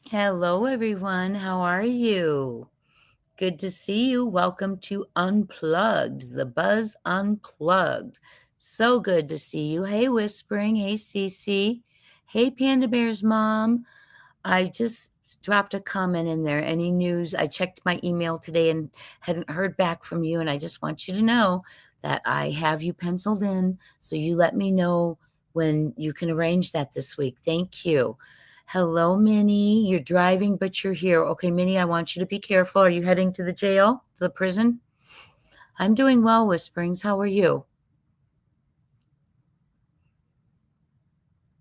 Hello, everyone. How are you? Good to see you. Welcome to Unplugged, the Buzz Unplugged. So good to see you. Hey, Whispering. Hey, Cece. Hey, Panda Bear's mom. I just dropped a comment in there. Any news? I checked my email today and hadn't heard back from you. And I just want you to know that I have you penciled in. So you let me know when you can arrange that this week. Thank you. Hello, Minnie. You're driving, but you're here. Okay, Minnie, I want you to be careful. Are you heading to the jail, the prison? I'm doing well, Whisperings. How are you?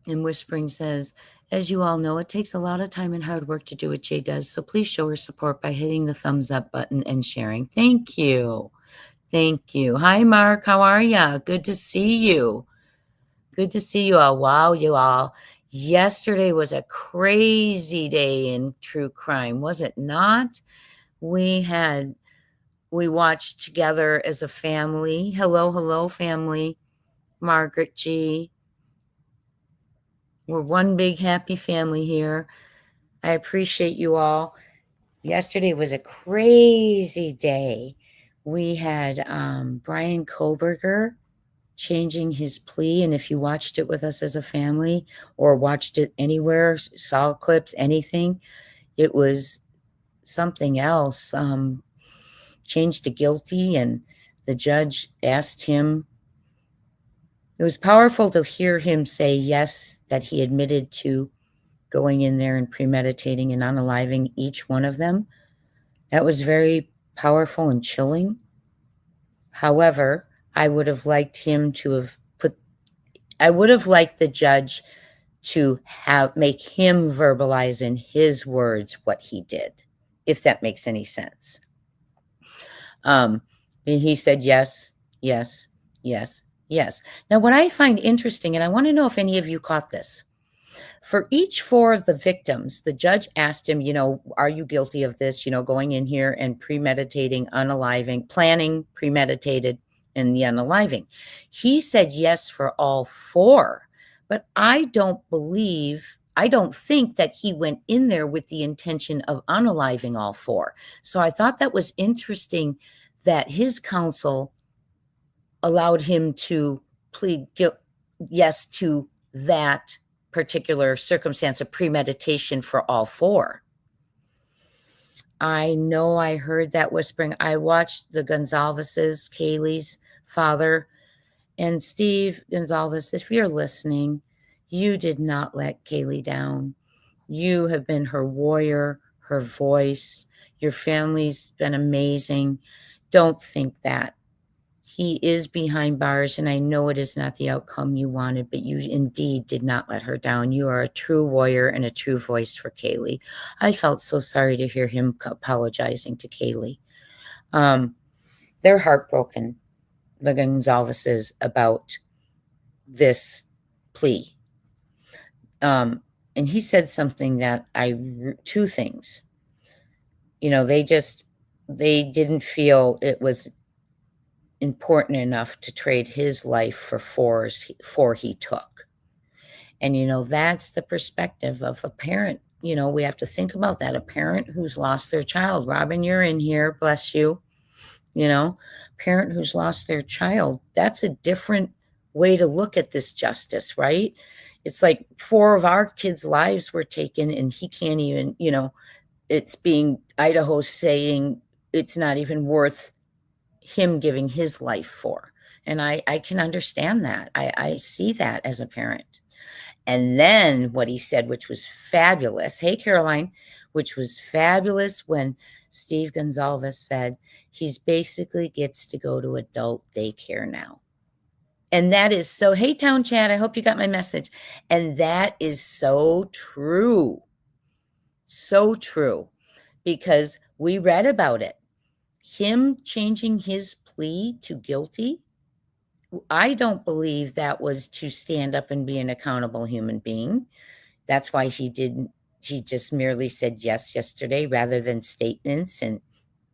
And Whispering says, as you all know, it takes a lot of time and hard work to do what Jay does, so please show her support by hitting the thumbs up button and sharing. Thank you. Thank you. Hi, Mark. How are ya? Good to see you. Good to see you all. Wow, you all. Yesterday was a crazy day in true crime, was it not? We had we watched together as a family. Hello, hello, family. Margaret G. We're one big happy family here. I appreciate you all. Yesterday was a crazy day. We had Bryan Kohberger changing his plea. And if you watched it with us as a family or watched it anywhere, saw clips, anything, it was something else. Changed to guilty, and the judge asked him. It was powerful to hear him say yes, that he admitted to going in there and premeditating and unaliving each one of them. That was very powerful and chilling. However, I would have liked him to have put, I would have liked the judge to have make him verbalize in his words what he did, if that makes any sense. And he said yes, yes, yes, yes. Now, what I find interesting, and I want to know if any of you caught this. For each four of the victims, the judge asked him, are you guilty of this, going in here and premeditating, unaliving, planning, premeditated, and the unaliving? He said yes for all four, but I don't think that he went in there with the intention of unaliving all four. So I thought that was interesting that his counsel allowed him to plead yes to that particular circumstance of premeditation for all four. I know I heard that whispering. I watched the Gonzalez's, Kaylee's father, and Steve Gonzalez, if you're listening, you did not let Kaylee down. You have been her warrior, her voice. Your family's been amazing. Don't think that. He is behind bars, and I know it is not the outcome you wanted, but you indeed did not let her down. You are a true warrior and a true voice for Kaylee. I felt so sorry to hear him apologizing to Kaylee. They're heartbroken, the Gonzaleses, about this plea. And he said something that two things. They didn't feel it was important enough to trade his life for four he took. And that's the perspective of a parent. We have to think about that. A parent who's lost their child. Robin, you're in here, bless you. Parent who's lost their child. That's a different way to look at this justice, right? It's like four of our kids' lives were taken, and he can't even, it's being Idaho saying it's not even worth him giving his life for. And I can understand that. I see that as a parent. And then what he said, which was fabulous. Hey, Caroline, which was fabulous when Steve Gonzalez said he's basically gets to go to adult daycare now. And that is so, hey, Town Chat, I hope you got my message. And that is so true. So true. Because we read about it. Him changing his plea to guilty, I don't believe that was to stand up and be an accountable human being. That's why he just merely said yes yesterday rather than statements and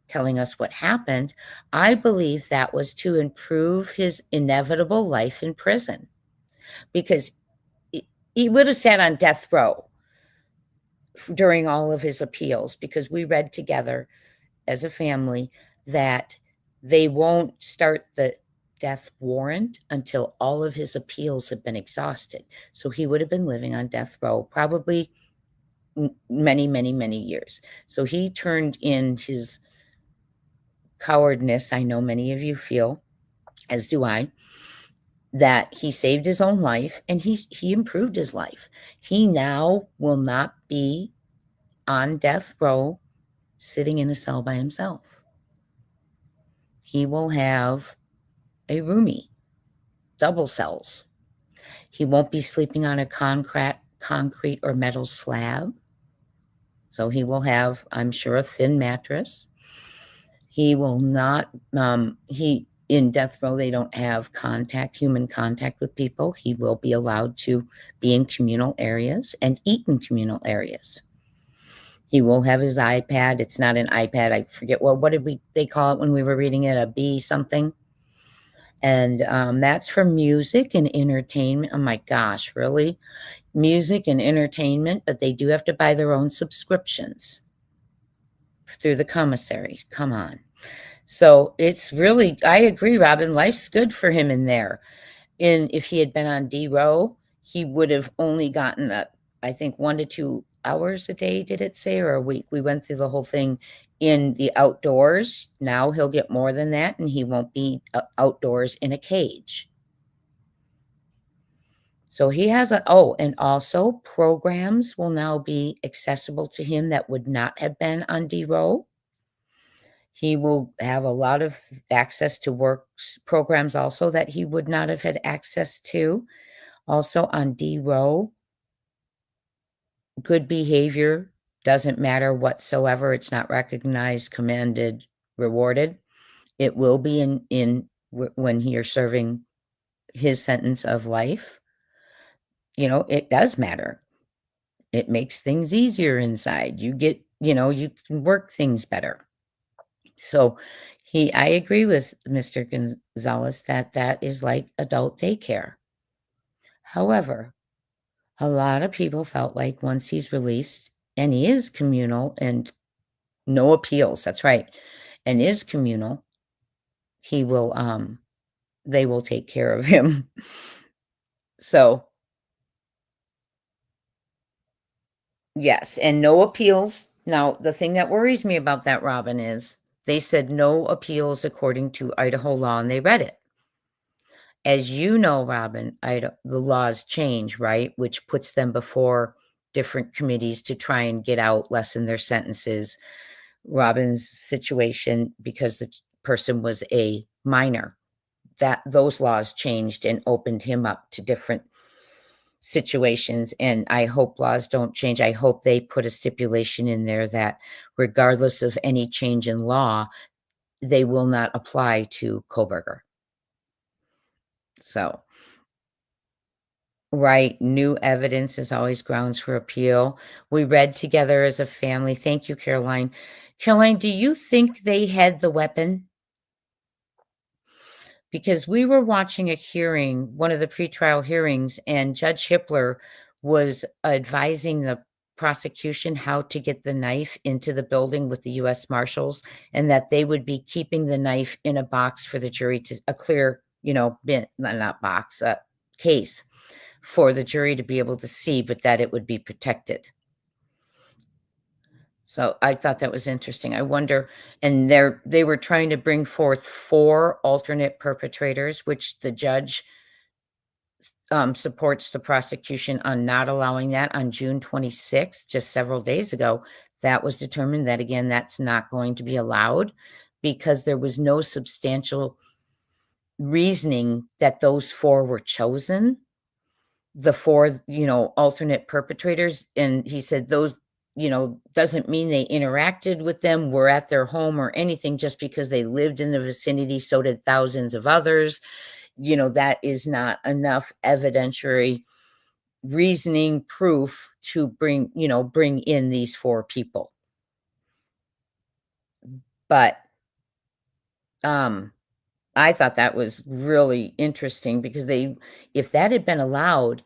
telling us what happened. I believe that was to improve his inevitable life in prison, because he would have sat on death row during all of his appeals, because we read together as a family that they won't start the death warrant until all of his appeals have been exhausted. So he would have been living on death row probably many, many, many years. So he turned in his cowardness. I know many of you feel, as do I, that he saved his own life and he improved his life. He now will not be on death row sitting in a cell by himself. He will have a roomie, double cells. He won't be sleeping on a concrete or metal slab. So he will have, I'm sure, a thin mattress. He will not, in death row, they don't have human contact with people. He will be allowed to be in communal areas and eat in communal areas. He will have his iPad. It's not an iPad. I forget what did they call it when we were reading it? A B something. And that's for music and entertainment. Oh my gosh, really? Music and entertainment, but they do have to buy their own subscriptions through the commissary. Come on. So it's really, I agree, Robin. Life's good for him in there. If he had been on D row, he would have only gotten I think 1 to 2 hours a day, did it say, or a week? We went through the whole thing in the outdoors. Now he'll get more than that, and he won't be outdoors in a cage. So he has and also programs will now be accessible to him that would not have been on D row. He will have a lot of access to work programs also that he would not have had access to. Also on D row, good behavior doesn't matter whatsoever. It's not recognized, commended, rewarded. It will be when you're serving his sentence of life. It does matter. It makes things easier inside. You can work things better. So I agree with Mr. Gonzalez that is like adult daycare. However, a lot of people felt like once he's released and he is communal and no appeals, that's right, and is communal, he will, they will take care of him. So, yes, and no appeals. Now, the thing that worries me about that, Robin, is they said no appeals according to Idaho law, and they read it. As you know, Robin, the laws change, right? Which puts them before different committees to try and get out, lessen their sentences. Robin's situation, because the person was a minor, that those laws changed and opened him up to different situations. And I hope laws don't change. I hope they put a stipulation in there that regardless of any change in law, they will not apply to Kohberger. So, right, new evidence is always grounds for appeal. We read together as a family. Thank you, Caroline. Caroline, do you think they had the weapon? Because we were watching a hearing, one of the pretrial hearings, and Judge Hippler was advising the prosecution how to get the knife into the building with the U.S. Marshals, and that they would be keeping the knife in a box for the jury a clear, bin, not box, case for the jury to be able to see, but that it would be protected. So I thought that was interesting. I wonder, and they were trying to bring forth 4 alternate perpetrators, which the judge supports the prosecution on not allowing that on June 26th, just several days ago. That was determined that, again, that's not going to be allowed because there was no substantial reasoning that those 4 were chosen. The 4, alternate perpetrators. And he said those, doesn't mean they interacted with them, were at their home or anything just because they lived in the vicinity. So did thousands of others. That is not enough evidentiary reasoning proof to bring in these 4 people. But, I thought that was really interesting because if that had been allowed,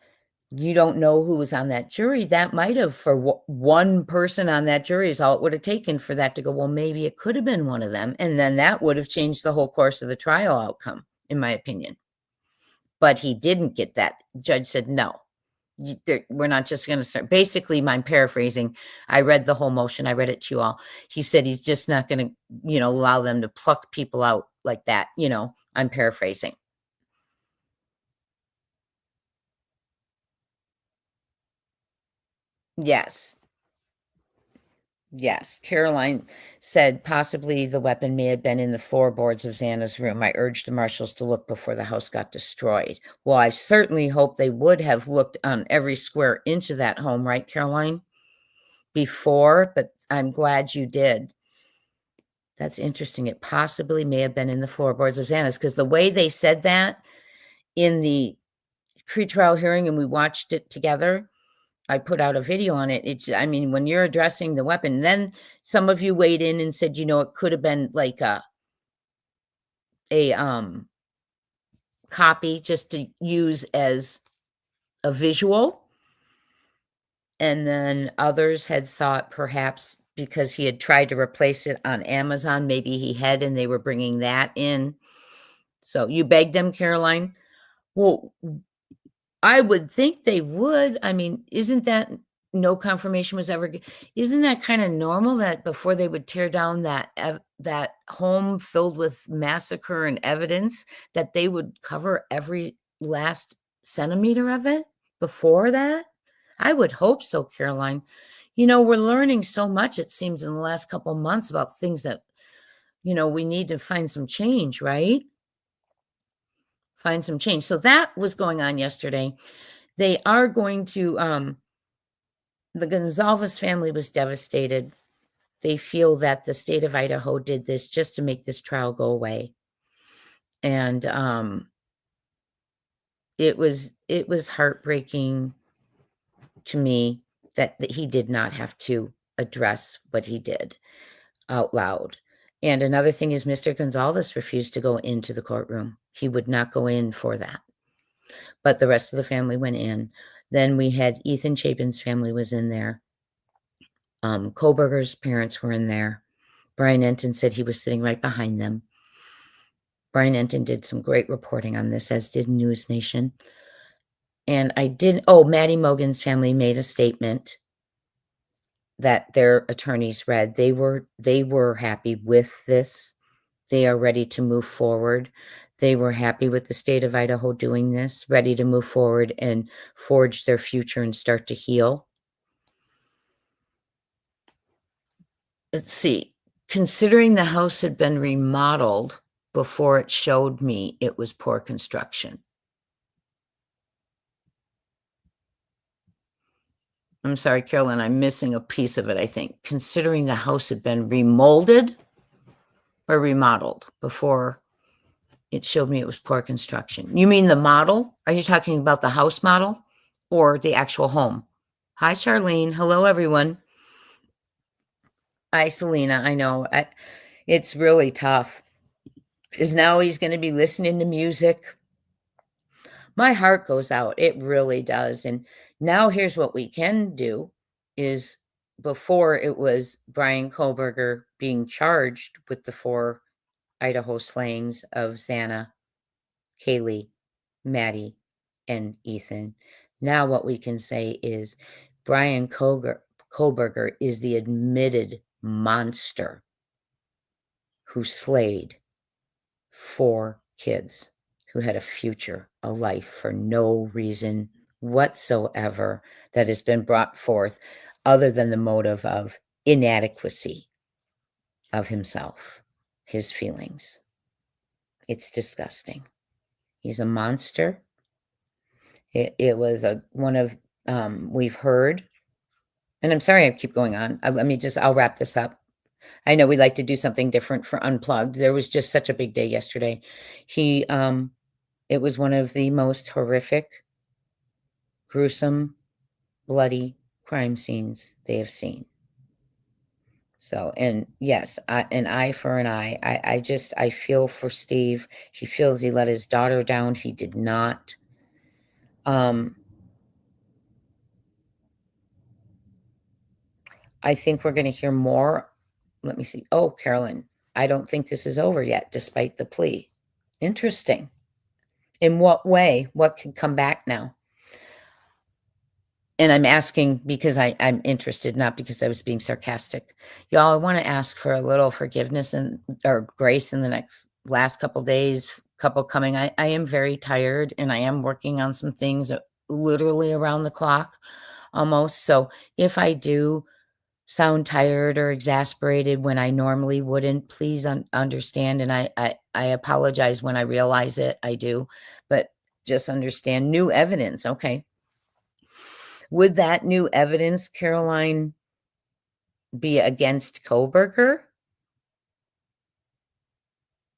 You don't know who was on that jury. That might have, for one person on that jury is all it would have taken for that to go, well, maybe it could have been one of them. And then that would have changed the whole course of the trial outcome, in my opinion. But he didn't get that. The judge said, no, we're not just going to start. Basically, I'm paraphrasing. I read the whole motion. I read it to you all. He said he's just not going to, allow them to pluck people out like that. I'm paraphrasing. Yes. Yes, Caroline said possibly the weapon may have been in the floorboards of Xana's room. I urged the marshals to look before the house got destroyed. Well, I certainly hope they would have looked on every square inch of that home, right, Caroline? Before, but I'm glad you did. That's interesting. It possibly may have been in the floorboards of Xana's, because the way they said that in the pretrial hearing and we watched it together, I put out a video on it. When you're addressing the weapon, then some of you weighed in and said, it could have been like a copy just to use as a visual. And then others had thought perhaps because he had tried to replace it on Amazon, maybe he had, and they were bringing that in. So you begged them, Caroline? Well, I would think they would. Isn't that no confirmation was ever isn't that kinda normal that before they would tear down that home filled with massacre and evidence, that they would cover every last centimeter of it before that? I would hope so, Caroline. We're learning so much, it seems, in the last couple months about things that, we need to find some change, right? Find some change. So that was going on yesterday. They are going to, the Gonzalez family was devastated. They feel that the state of Idaho did this just to make this trial go away. And it was heartbreaking to me that he did not have to address what he did out loud. And another thing is Mr. Gonzalez refused to go into the courtroom. He would not go in for that. But the rest of the family went in. Then we had Ethan Chapin's family was in there. Kohberger's parents were in there. Brian Enton said he was sitting right behind them. Brian Enton did some great reporting on this, as did News Nation. And Maddie Mogan's family made a statement that their attorneys read. They were happy with this. They are ready to move forward. They were happy with the state of Idaho doing this, ready to move forward and forge their future and start to heal. Let's see. Considering the house had been remodeled before it showed me it was poor construction. I'm sorry, Carolyn, I'm missing a piece of it, I think. Considering the house had been remolded or remodeled before it showed me it was poor construction. You mean the model? Are you talking about the house model or the actual home? Hi, Charlene. Hello, everyone. Hi, Selena. I know. It's really tough because now he's going to be listening to music. My heart goes out. It really does. And now here's what we can do is before it was Bryan Kohberger being charged with the 4 Idaho slayings of Xana, Kaylee, Maddie, and Ethan. Now what we can say is Bryan Kohberger is the admitted monster who slayed 4 kids who had a future, a life for no reason whatsoever that has been brought forth other than the motive of inadequacy of himself, his feelings. It's disgusting. He's a monster. It was one of, we've heard, and I'm sorry I keep going on. I'll wrap this up. I know we like to do something different for Unplugged. There was just such a big day yesterday. It was one of the most horrific, gruesome, bloody crime scenes they have seen. So, and yes, an eye for an eye. I feel for Steve. He feels he let his daughter down. He did not. I think we're gonna hear more. Let me see. Oh, Carolyn, I don't think this is over yet, despite the plea. Interesting. In what way? What could come back now? And I'm asking because I'm interested, not because I was being sarcastic. Y'all, I want to ask for a little forgiveness and or grace in the next last couple days, couple coming. I am very tired and I am working on some things literally around the clock almost. So if I do sound tired or exasperated when I normally wouldn't, please understand. And I apologize when I realize it. I do, but just understand new evidence. Okay. Would that new evidence, Caroline, be against Kohberger?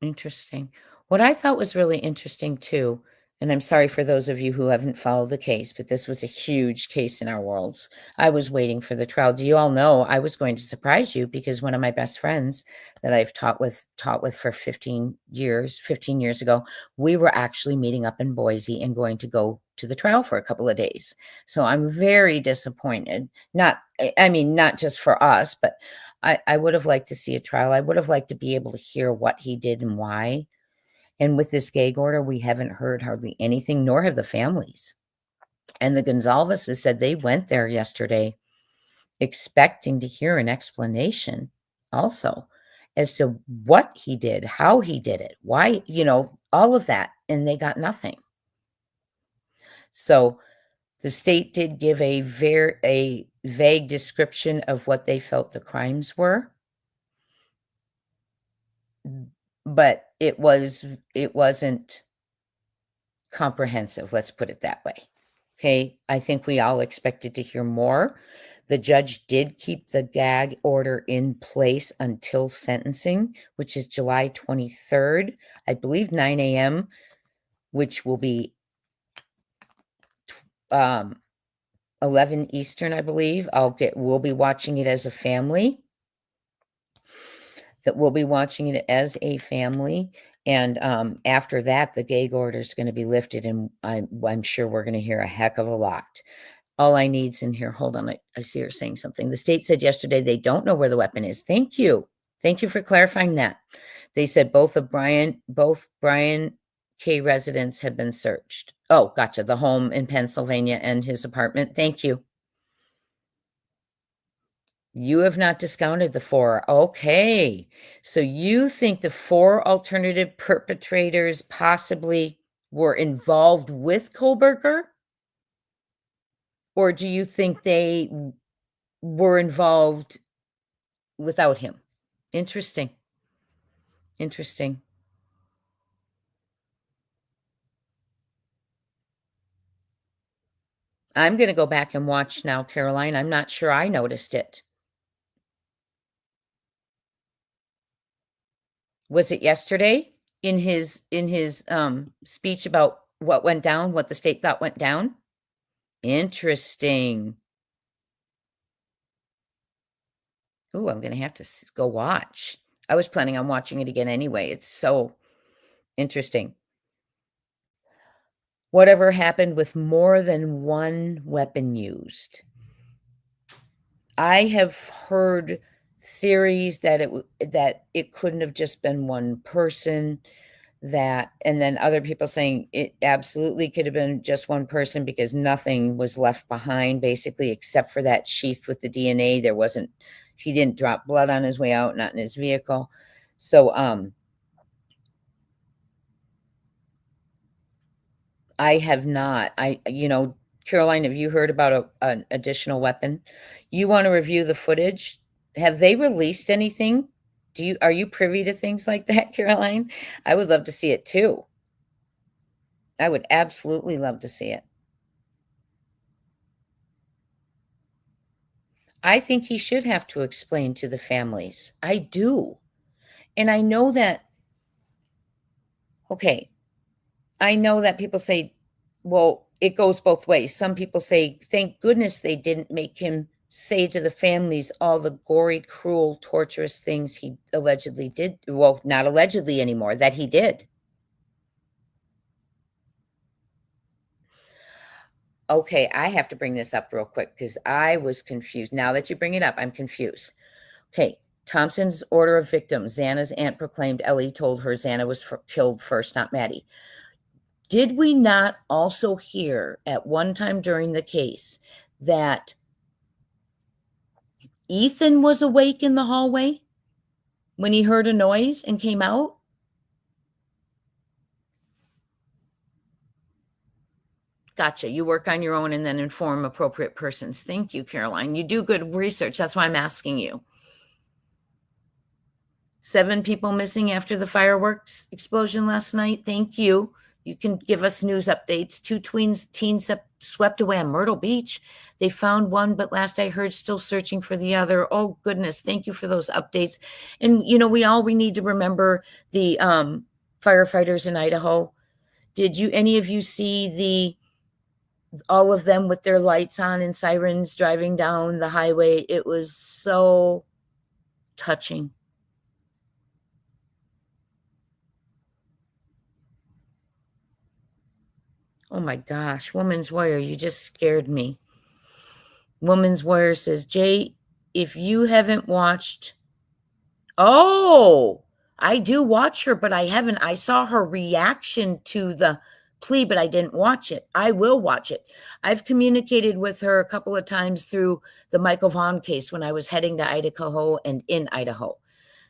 Interesting. What I thought was really interesting too, and I'm sorry for those of you who haven't followed the case, but this was a huge case in our worlds. I was waiting for the trial. Do you all know I was going to surprise you because one of my best friends that I've taught with for 15 years ago, we were actually meeting up in Boise and going to go to the trial for a couple of days. So I'm very disappointed. Not just for us, but I would have liked to see a trial. I would have liked to be able to hear what he did and why. And with this gag order, we haven't heard hardly anything, nor have the families. And the Gonzalez's said they went there yesterday expecting to hear an explanation also as to what he did, how he did it, why, all of that. And they got nothing. So the state did give a vague description of what they felt the crimes were. But it wasn't comprehensive, let's put it that way. Okay, I think we all expected to hear more. The judge did keep the gag order in place until sentencing, which is July 23rd, I believe 9 a.m., which will be 11 Eastern, I believe. We'll be watching it as a family. That we'll be watching it as a family. And after that, the gag order is going to be lifted, and I'm sure we're going to hear a heck of a lot. All I need's in here. Hold on, I see her saying something. The state said yesterday they don't know where the weapon is. Thank you for clarifying that. They said both Bryan K residents have been searched. Oh, gotcha. The home in Pennsylvania and his apartment. Thank you. You have not discounted the 4. Okay. So you think the 4 alternative perpetrators possibly were involved with Kohberger? Or do you think they were involved without him? Interesting. Interesting. I'm going to go back and watch now, Caroline. I'm not sure I noticed it. Was it yesterday in his speech about what went down, what the state thought went down? Interesting. Ooh, I'm gonna have to go watch. I was planning on watching it again anyway. It's so interesting. Whatever happened with more than one weapon used? I have heard theories that it couldn't have just been one person, and then other people saying it absolutely could have been just one person because nothing was left behind basically except for that sheath with the DNA. He didn't drop blood on his way out, not in his vehicle. So I have not. Caroline, have you heard about an additional weapon? You want to review the footage? Have they released anything? Are you privy to things like that, Caroline? I would love to see it too. I would absolutely love to see it. I think he should have to explain to the families. I do. And I know that, okay, I know that people say, well, it goes both ways. Some people say, thank goodness they didn't make him say to the families all the gory, cruel, torturous things he allegedly did. Well, not allegedly anymore, that he did. Okay, I have to bring this up real quick because I was confused. Now that you bring it up, I'm confused. Okay, Thompson's order of victims. Xana's aunt proclaimed Ellie told her Xana was killed first, not Maddie. Did we not also hear at one time during the case that Ethan was awake in the hallway when he heard a noise and came out? Gotcha. You work on your own and then inform appropriate persons. Thank you, Caroline. You do good research. That's why I'm asking you. 7 people missing after the fireworks explosion last night. Thank you. You can give us news updates. 2 teens swept away on Myrtle Beach. They found one, but last I heard, still searching for the other. Oh, goodness. Thank you for those updates. And, we need to remember the firefighters in Idaho. Did any of you see all of them with their lights on and sirens driving down the highway? It was so touching. Oh my gosh, Woman's Warrior, you just scared me. Woman's Warrior says, Jay, if you haven't watched, I do watch her, but I haven't. I saw her reaction to the plea, but I didn't watch it. I will watch it. I've communicated with her a couple of times through the Michael Vaughn case when I was heading to Idaho and in Idaho.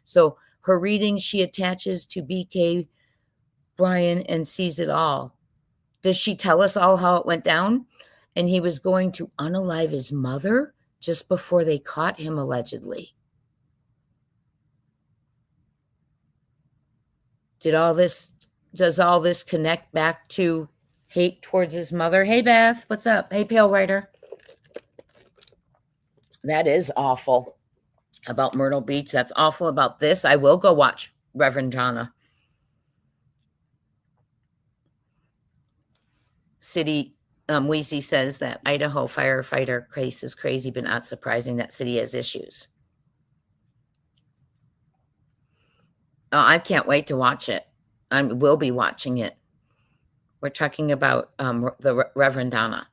So her readings, she attaches to BK Bryan and sees it all. Does she tell us all how it went down? And he was going to unalive his mother just before they caught him, allegedly. Does all this connect back to hate towards his mother? Hey, Beth, what's up? Hey, Pale Rider. That is awful about Myrtle Beach. That's awful about this. I will go watch Reverend Jana. City Weezy says that Idaho firefighter case is crazy, but not surprising. That city has issues. Oh, I can't wait to watch it. I will be watching it. We're talking about the Reverend Donna.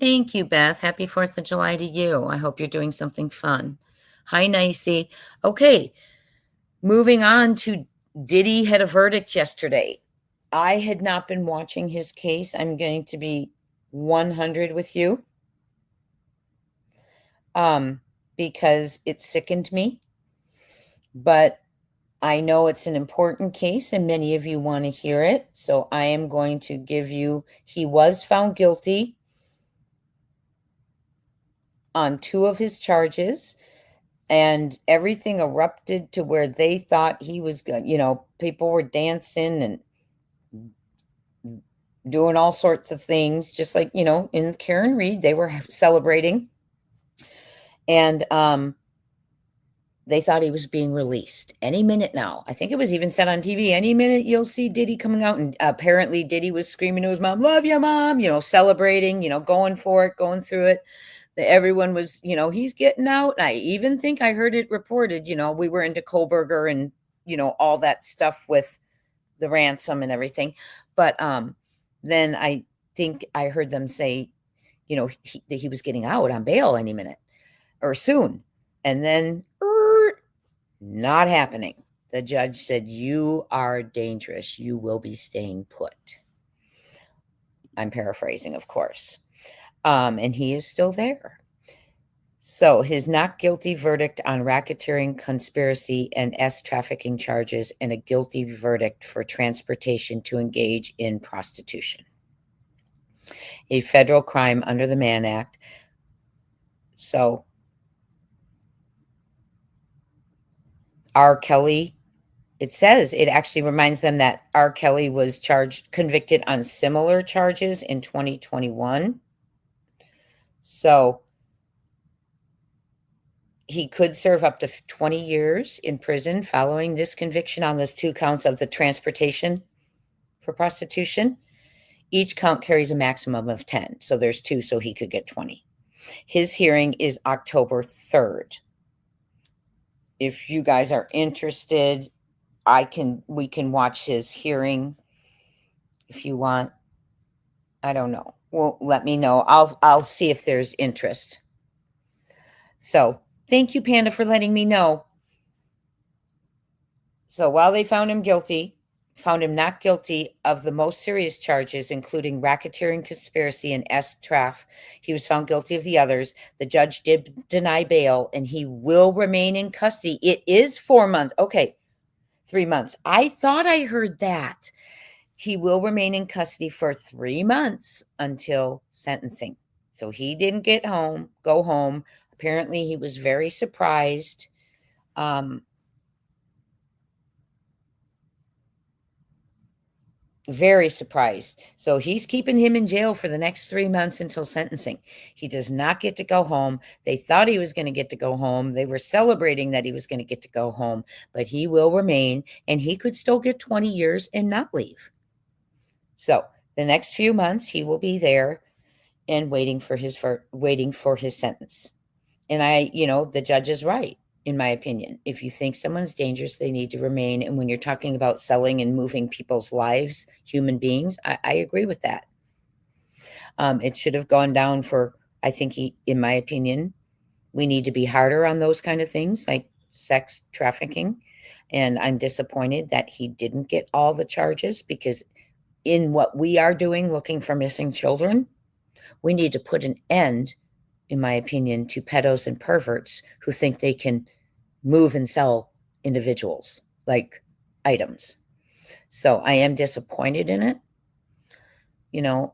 Thank you, Beth. Happy 4th of July to you. I hope you're doing something fun. Hi, Nicey. Okay, moving on to Diddy had a verdict yesterday. I had not been watching his case. I'm going to be 100 with you because it sickened me. But I know it's an important case and many of you want to hear it. So I am going to give you, he was found guilty on 2 of his charges, and everything erupted to where they thought he was good. People were dancing and doing all sorts of things, just like, in Karen Reed, they were celebrating. And they thought he was being released any minute now. I think it was even said on TV, any minute you'll see Diddy coming out. And apparently Diddy was screaming to his mom, love you, mom, celebrating, going for it, going through it. Everyone was, he's getting out. I even think I heard it reported, we were into Kohberger and, all that stuff with the ransom and everything. But then I think I heard them say, that he was getting out on bail any minute or soon. And then not happening. The judge said, you are dangerous. You will be staying put. I'm paraphrasing, of course. And he is still there. So his not guilty verdict on racketeering, conspiracy, and trafficking charges, and a guilty verdict for transportation to engage in prostitution. A federal crime under the Mann Act. So R. Kelly, it says, it actually reminds them that R. Kelly was convicted on similar charges in 2021. So he could serve up to 20 years in prison following this conviction on those 2 counts of the transportation for prostitution. Each count carries a maximum of 10. So there's 2, so he could get 20. His hearing is October 3rd. If you guys are interested, we can watch his hearing if you want. I don't know. Well, let me know. I'll see if there's interest. So, thank you, Panda, for letting me know. So, while they found him not guilty of the most serious charges, including racketeering, conspiracy, and S-traf, he was found guilty of the others. The judge did deny bail, and he will remain in custody. It is 4 months. Okay, 3 months. I thought I heard that. He will remain in custody for 3 months until sentencing. So he didn't go home. Apparently, he was very surprised. Very surprised. So he's keeping him in jail for the next 3 months until sentencing. He does not get to go home. They thought he was going to get to go home. They were celebrating that he was going to get to go home, but he will remain, and he could still get 20 years and not leave. So the next few months, he will be there and waiting for his sentence. And the judge is right, in my opinion. If you think someone's dangerous, they need to remain. And when you're talking about selling and moving people's lives, human beings, I agree with that. It should have gone down for, I think, in my opinion, we need to be harder on those kind of things like sex trafficking. And I'm disappointed that he didn't get all the charges, because in what we are doing, looking for missing children, we need to put an end, in my opinion, to pedos and perverts who think they can move and sell individuals like items. So I am disappointed in it.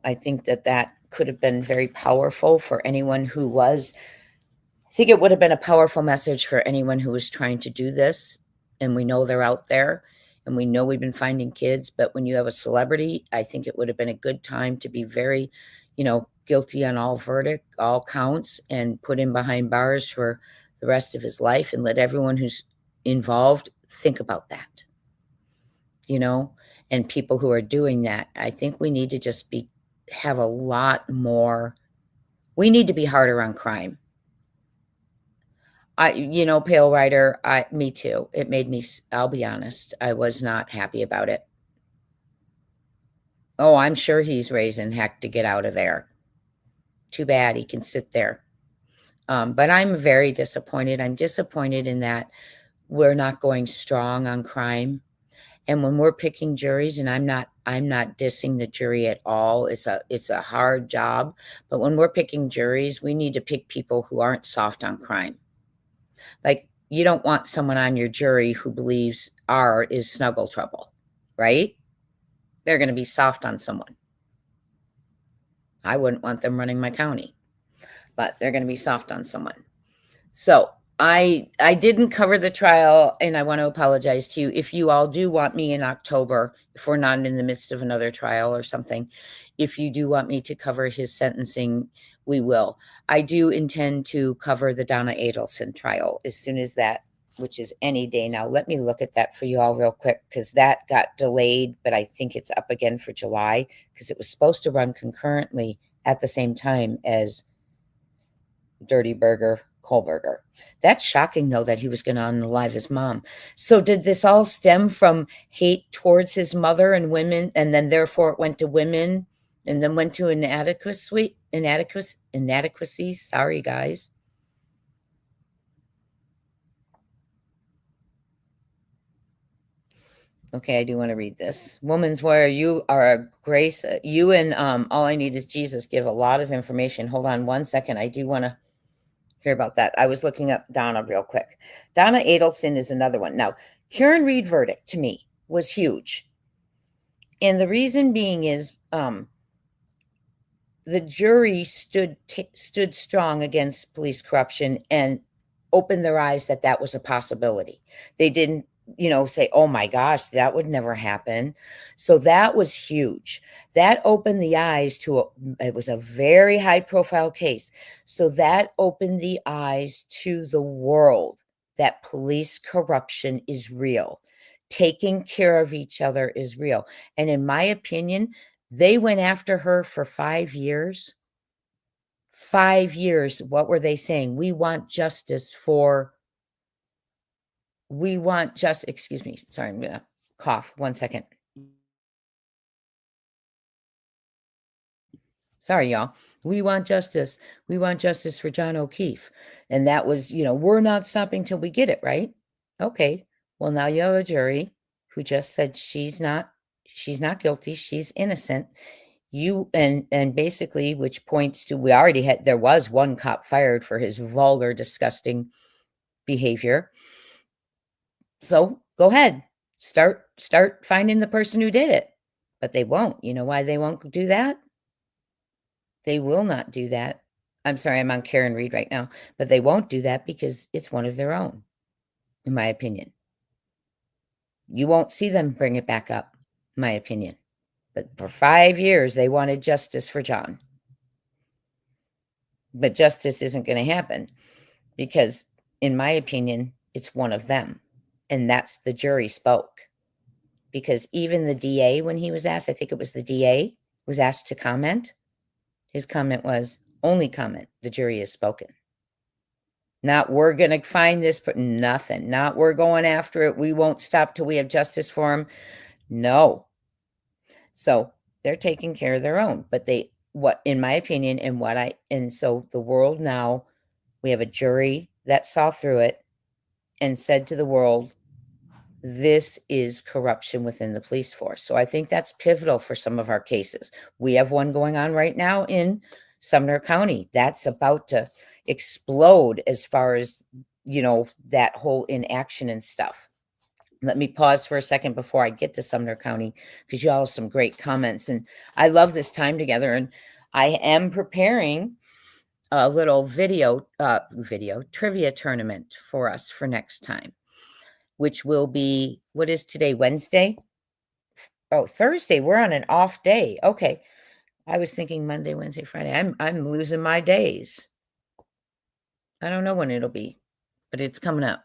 I think that could have been very powerful for anyone who was. I think it would have been a powerful message for anyone who was trying to do this. And we know they're out there, and we know we've been finding kids. But when you have a celebrity, I think it would have been a good time to be very, guilty on all counts, and put him behind bars for the rest of his life, and let everyone who's involved think about that, and people who are doing that. I think we need to just have a lot more. We need to be harder on crime. Pale Rider, me too. It made me, I'll be honest, I was not happy about it. Oh, I'm sure he's raising heck to get out of there. Too bad he can sit there. But I'm very disappointed. I'm disappointed in that we're not going strong on crime. And when we're picking juries, and I'm not dissing the jury at all. It's a hard job. But when we're picking juries, we need to pick people who aren't soft on crime. Like, you don't want someone on your jury who believes R is snuggle trouble, right? They're going to be soft on someone. I wouldn't want them running my county, but they're going to be soft on someone. So I didn't cover the trial, and I want to apologize to you. If you all do want me in October, if we're not in the midst of another trial or something, if you do want me to cover his sentencing, we will. I do intend to cover the Donna Adelson trial as soon as that, which is any day now. Let me look at that for you all real quick, because that got delayed, but I think it's up again for July, because it was supposed to run concurrently at the same time as Dirty Burger Kohberger. That's shocking, though, that he was going to unalive his mom. So did this all stem from hate towards his mother and women, and then therefore it went to women, and then went to inadequacy? Sorry, guys. Okay, I do want to read this. Woman's Warrior, you are a grace. You and All I Need Is Jesus give a lot of information. Hold on one second. I do want to hear about that. I was looking up Donna real quick. Donna Adelson is another one. Now, Karen Reed verdict to me was huge. And the reason being is the jury stood strong against police corruption and opened their eyes that was a possibility. They didn't, say, oh my gosh, that would never happen. So that was huge. That opened the eyes it was a very high profile case. So that opened the eyes to the world that police corruption is real. Taking care of each other is real. And in my opinion, they went after her for 5 years. 5 years. What were they saying? We want justice excuse me. Sorry, I'm going to cough. 1 second. Sorry, y'all. We want justice. We want justice for John O'Keefe. And that was, we're not stopping till we get it, right? Okay. Well, now you have a jury who just said she's not guilty, she's innocent. And basically, which points to there was one cop fired for his vulgar, disgusting behavior. So go ahead. Start finding the person who did it. But they won't. You know why they won't do that? They will not do that. I'm sorry, I'm on Karen Reed right now, but they won't do that because it's one of their own, in my opinion. You won't see them bring it back up, in my opinion. But for 5 years, they wanted justice for John. But justice isn't going to happen because, in my opinion, it's one of them. And that's the jury spoke. Because even the DA, when he was asked, I think it was the DA, was asked to comment. His comment was, only comment, the jury has spoken. Not we're going to find this, but nothing. Not we're going after it. We won't stop till we have justice for him. No. So they're taking care of their own. But in my opinion, and so the world now, we have a jury that saw through it and said to the world, this is corruption within the police force. So I think that's pivotal for some of our cases. We have one going on right now in Sumner County. That's about to explode as far as, that whole inaction and stuff. Let me pause for a second before I get to Sumner County because you all have some great comments. And I love this time together. And I am preparing a little video trivia tournament for us for next time, which will be, what is today, Wednesday? Oh, Thursday. We're on an off day. Okay. I was thinking Monday, Wednesday, Friday. I'm losing my days. I don't know when it'll be, but it's coming up.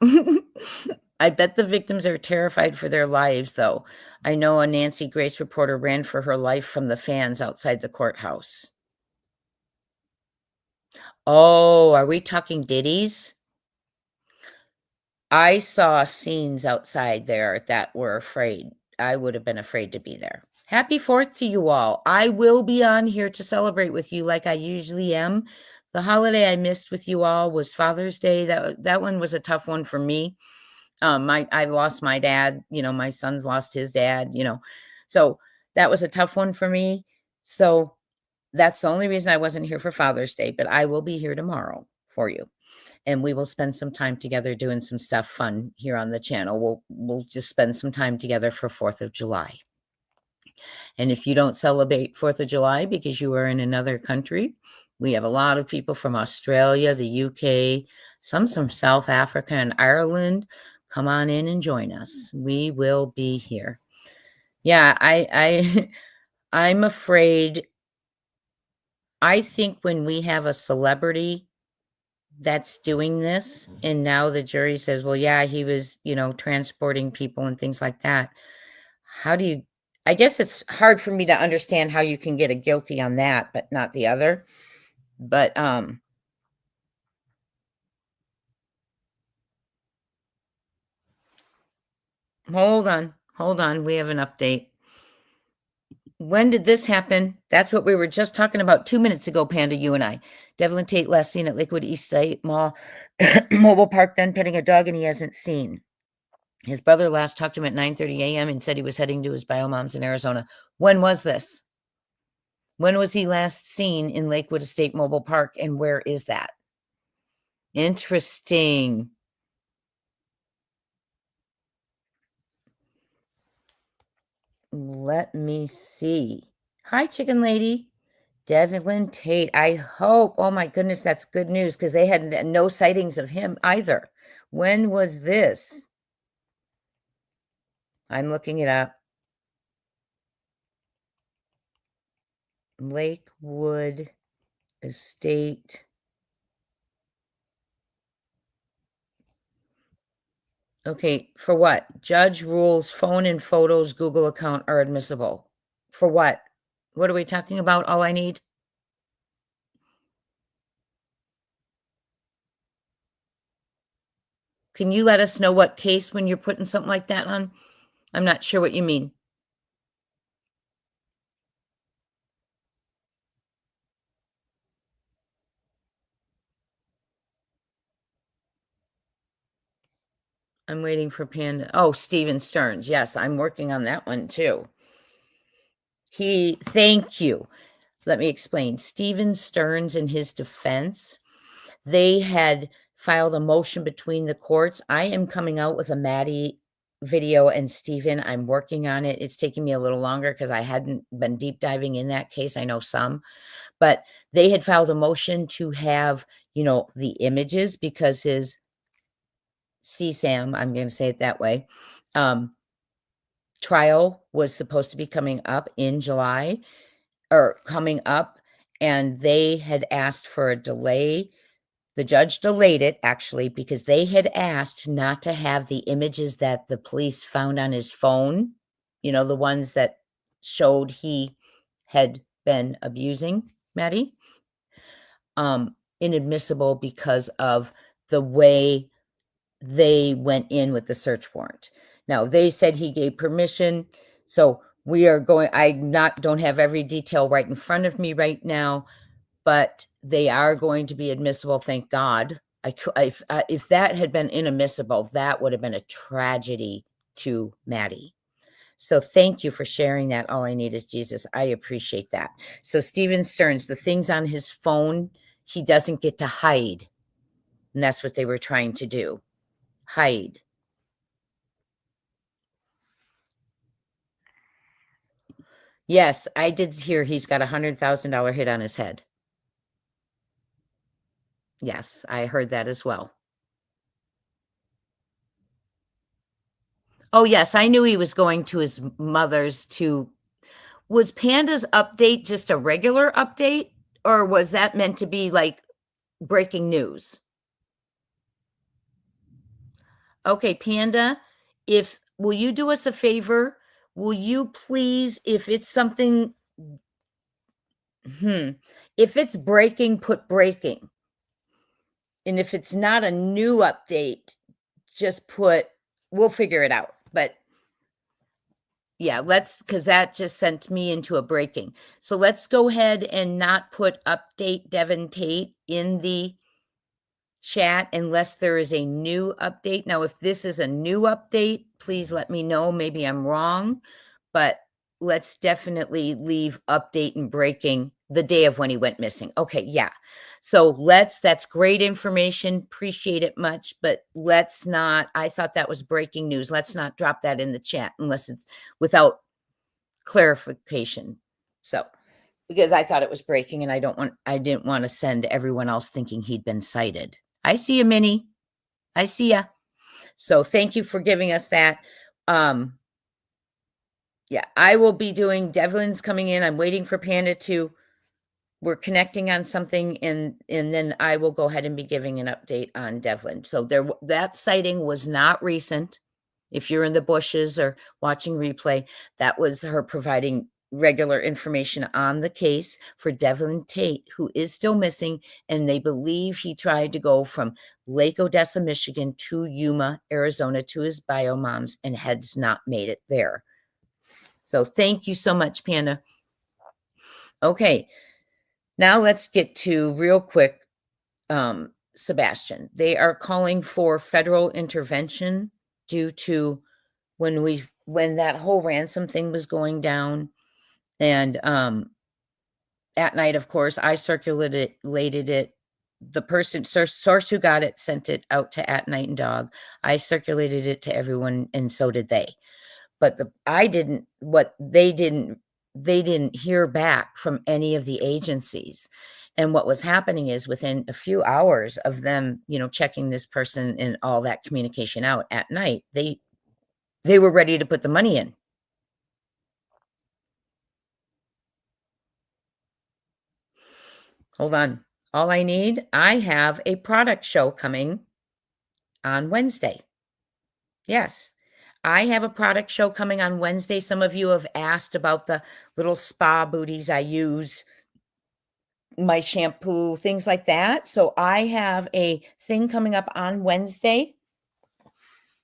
I bet the victims are terrified for their lives, though. I know a Nancy Grace reporter ran for her life from the fans outside the courthouse. Oh, are we talking Diddy's? I saw scenes outside there that were afraid. I would have been afraid to be there. Happy 4th to you all. I will be on here to celebrate with you like I usually am. The holiday I missed with you all was Father's Day. That one was a tough one for me. I lost my dad, my son's lost his dad, so that was a tough one for me. So that's the only reason I wasn't here for Father's Day, but I will be here tomorrow for you. And we will spend some time together doing some stuff fun here on the channel. We'll just spend some time together for 4th of July. And if you don't celebrate 4th of July because you are in another country, we have a lot of people from Australia, the UK, some from South Africa and Ireland. Come on in and join us. We will be here. Yeah, I'm afraid. I think when we have a celebrity that's doing this, and now the jury says, well, yeah, he was, transporting people and things like that. I guess it's hard for me to understand how you can get a guilty on that, but not the other. But, hold on. We have an update. When did this happen? That's what we were just talking about 2 minutes ago, Panda, you and I. Devlin Tate last seen at Lakewood East State Mall, Mobile Park, then petting a dog, and he hasn't seen. His brother last talked to him at 9:30 a.m. and said he was heading to his bio mom's in Arizona. When was this? When was he last seen in Lakewood Estate Mobile Park, and where is that? Interesting. Let me see. Hi, chicken lady. Devlin Tate. I hope. Oh my goodness, that's good news because they had no sightings of him either. When was this? I'm looking it up. Lakewood Estate. Okay, for what? Judge rules phone and photos Google account are admissible. For what? What are we talking about? All I need? Can you let us know what case when you're putting something like that on? I'm not sure what you mean. I'm waiting for Panda. Oh, Steven Stearns. Yes, I'm working on that one too. Thank you. Let me explain. Steven Stearns, in his defense, they had filed a motion between the courts. I am coming out with a Maddie video, and Steven, I'm working on it. It's taking me a little longer because I hadn't been deep diving in that case. I know some, but they had filed a motion to have, the images because his CSAM, I'm going to say it that way, trial was supposed to be coming up in July, or coming up, and they had asked for a delay. The judge delayed it, actually, because they had asked not to have the images that the police found on his phone, the ones that showed he had been abusing Maddie, inadmissible because of the way they went in with the search warrant. Now, they said he gave permission, so we are going, don't have every detail right in front of me right now, but they are going to be admissible, thank God. If that had been inadmissible, that would have been a tragedy to Maddie. So thank you for sharing that. All I need is Jesus. I appreciate that. So Steven Stearns, the things on his phone, he doesn't get to hide. And that's what they were trying to do. Hide. Yes, I did hear he's got $100,000 hit on his head. Yes, I heard that as well. Oh, yes, I knew he was going to his mother's to. Was Panda's update just a regular update, or was that meant to be like breaking news? Okay, Panda, will you do us a favor? Will you please, if it's something, if it's breaking, put breaking. And if it's not a new update, just we'll figure it out. But yeah, because that just sent me into a breaking. So let's go ahead and not put update Devin Tate in the chat unless there is a new update. Now, if this is a new update, please let me know. Maybe I'm wrong, but let's definitely leave update and breaking the day of when he went missing. Okay, yeah. So that's great information. Appreciate it much, but let's not, I thought that was breaking news. Let's not drop that in the chat unless it's without clarification. So, because I thought it was breaking and I didn't want to send everyone else thinking he'd been cited. I see you, Minnie. I see ya. So thank you for giving us that. Yeah, I will be doing, Devlin's coming in. I'm waiting for Panda we're connecting on something, and then I will go ahead and be giving an update on Devlin. So that sighting was not recent. If you're in the bushes or watching replay, that was her providing regular information on the case for Devlin Tate, who is still missing, and they believe he tried to go from Lake Odessa, Michigan to Yuma, Arizona to his bio moms and has not made it there. So thank you so much, Panda. Okay, now let's get to real quick, Sebastian. They are calling for federal intervention due to when that whole ransom thing was going down. And at night, of course, I circulated it. The source who got it sent it out to At Night and Dog. I circulated it to everyone, and so did they. But they didn't hear back from any of the agencies. And what was happening is within a few hours of them, checking this person and all that communication out at night, they were ready to put the money in. Hold on. All I have a product show coming on Wednesday. Yes, I have a product show coming on Wednesday. Some of you have asked about the little spa booties I use, my shampoo, things like that. So I have a thing coming up on Wednesday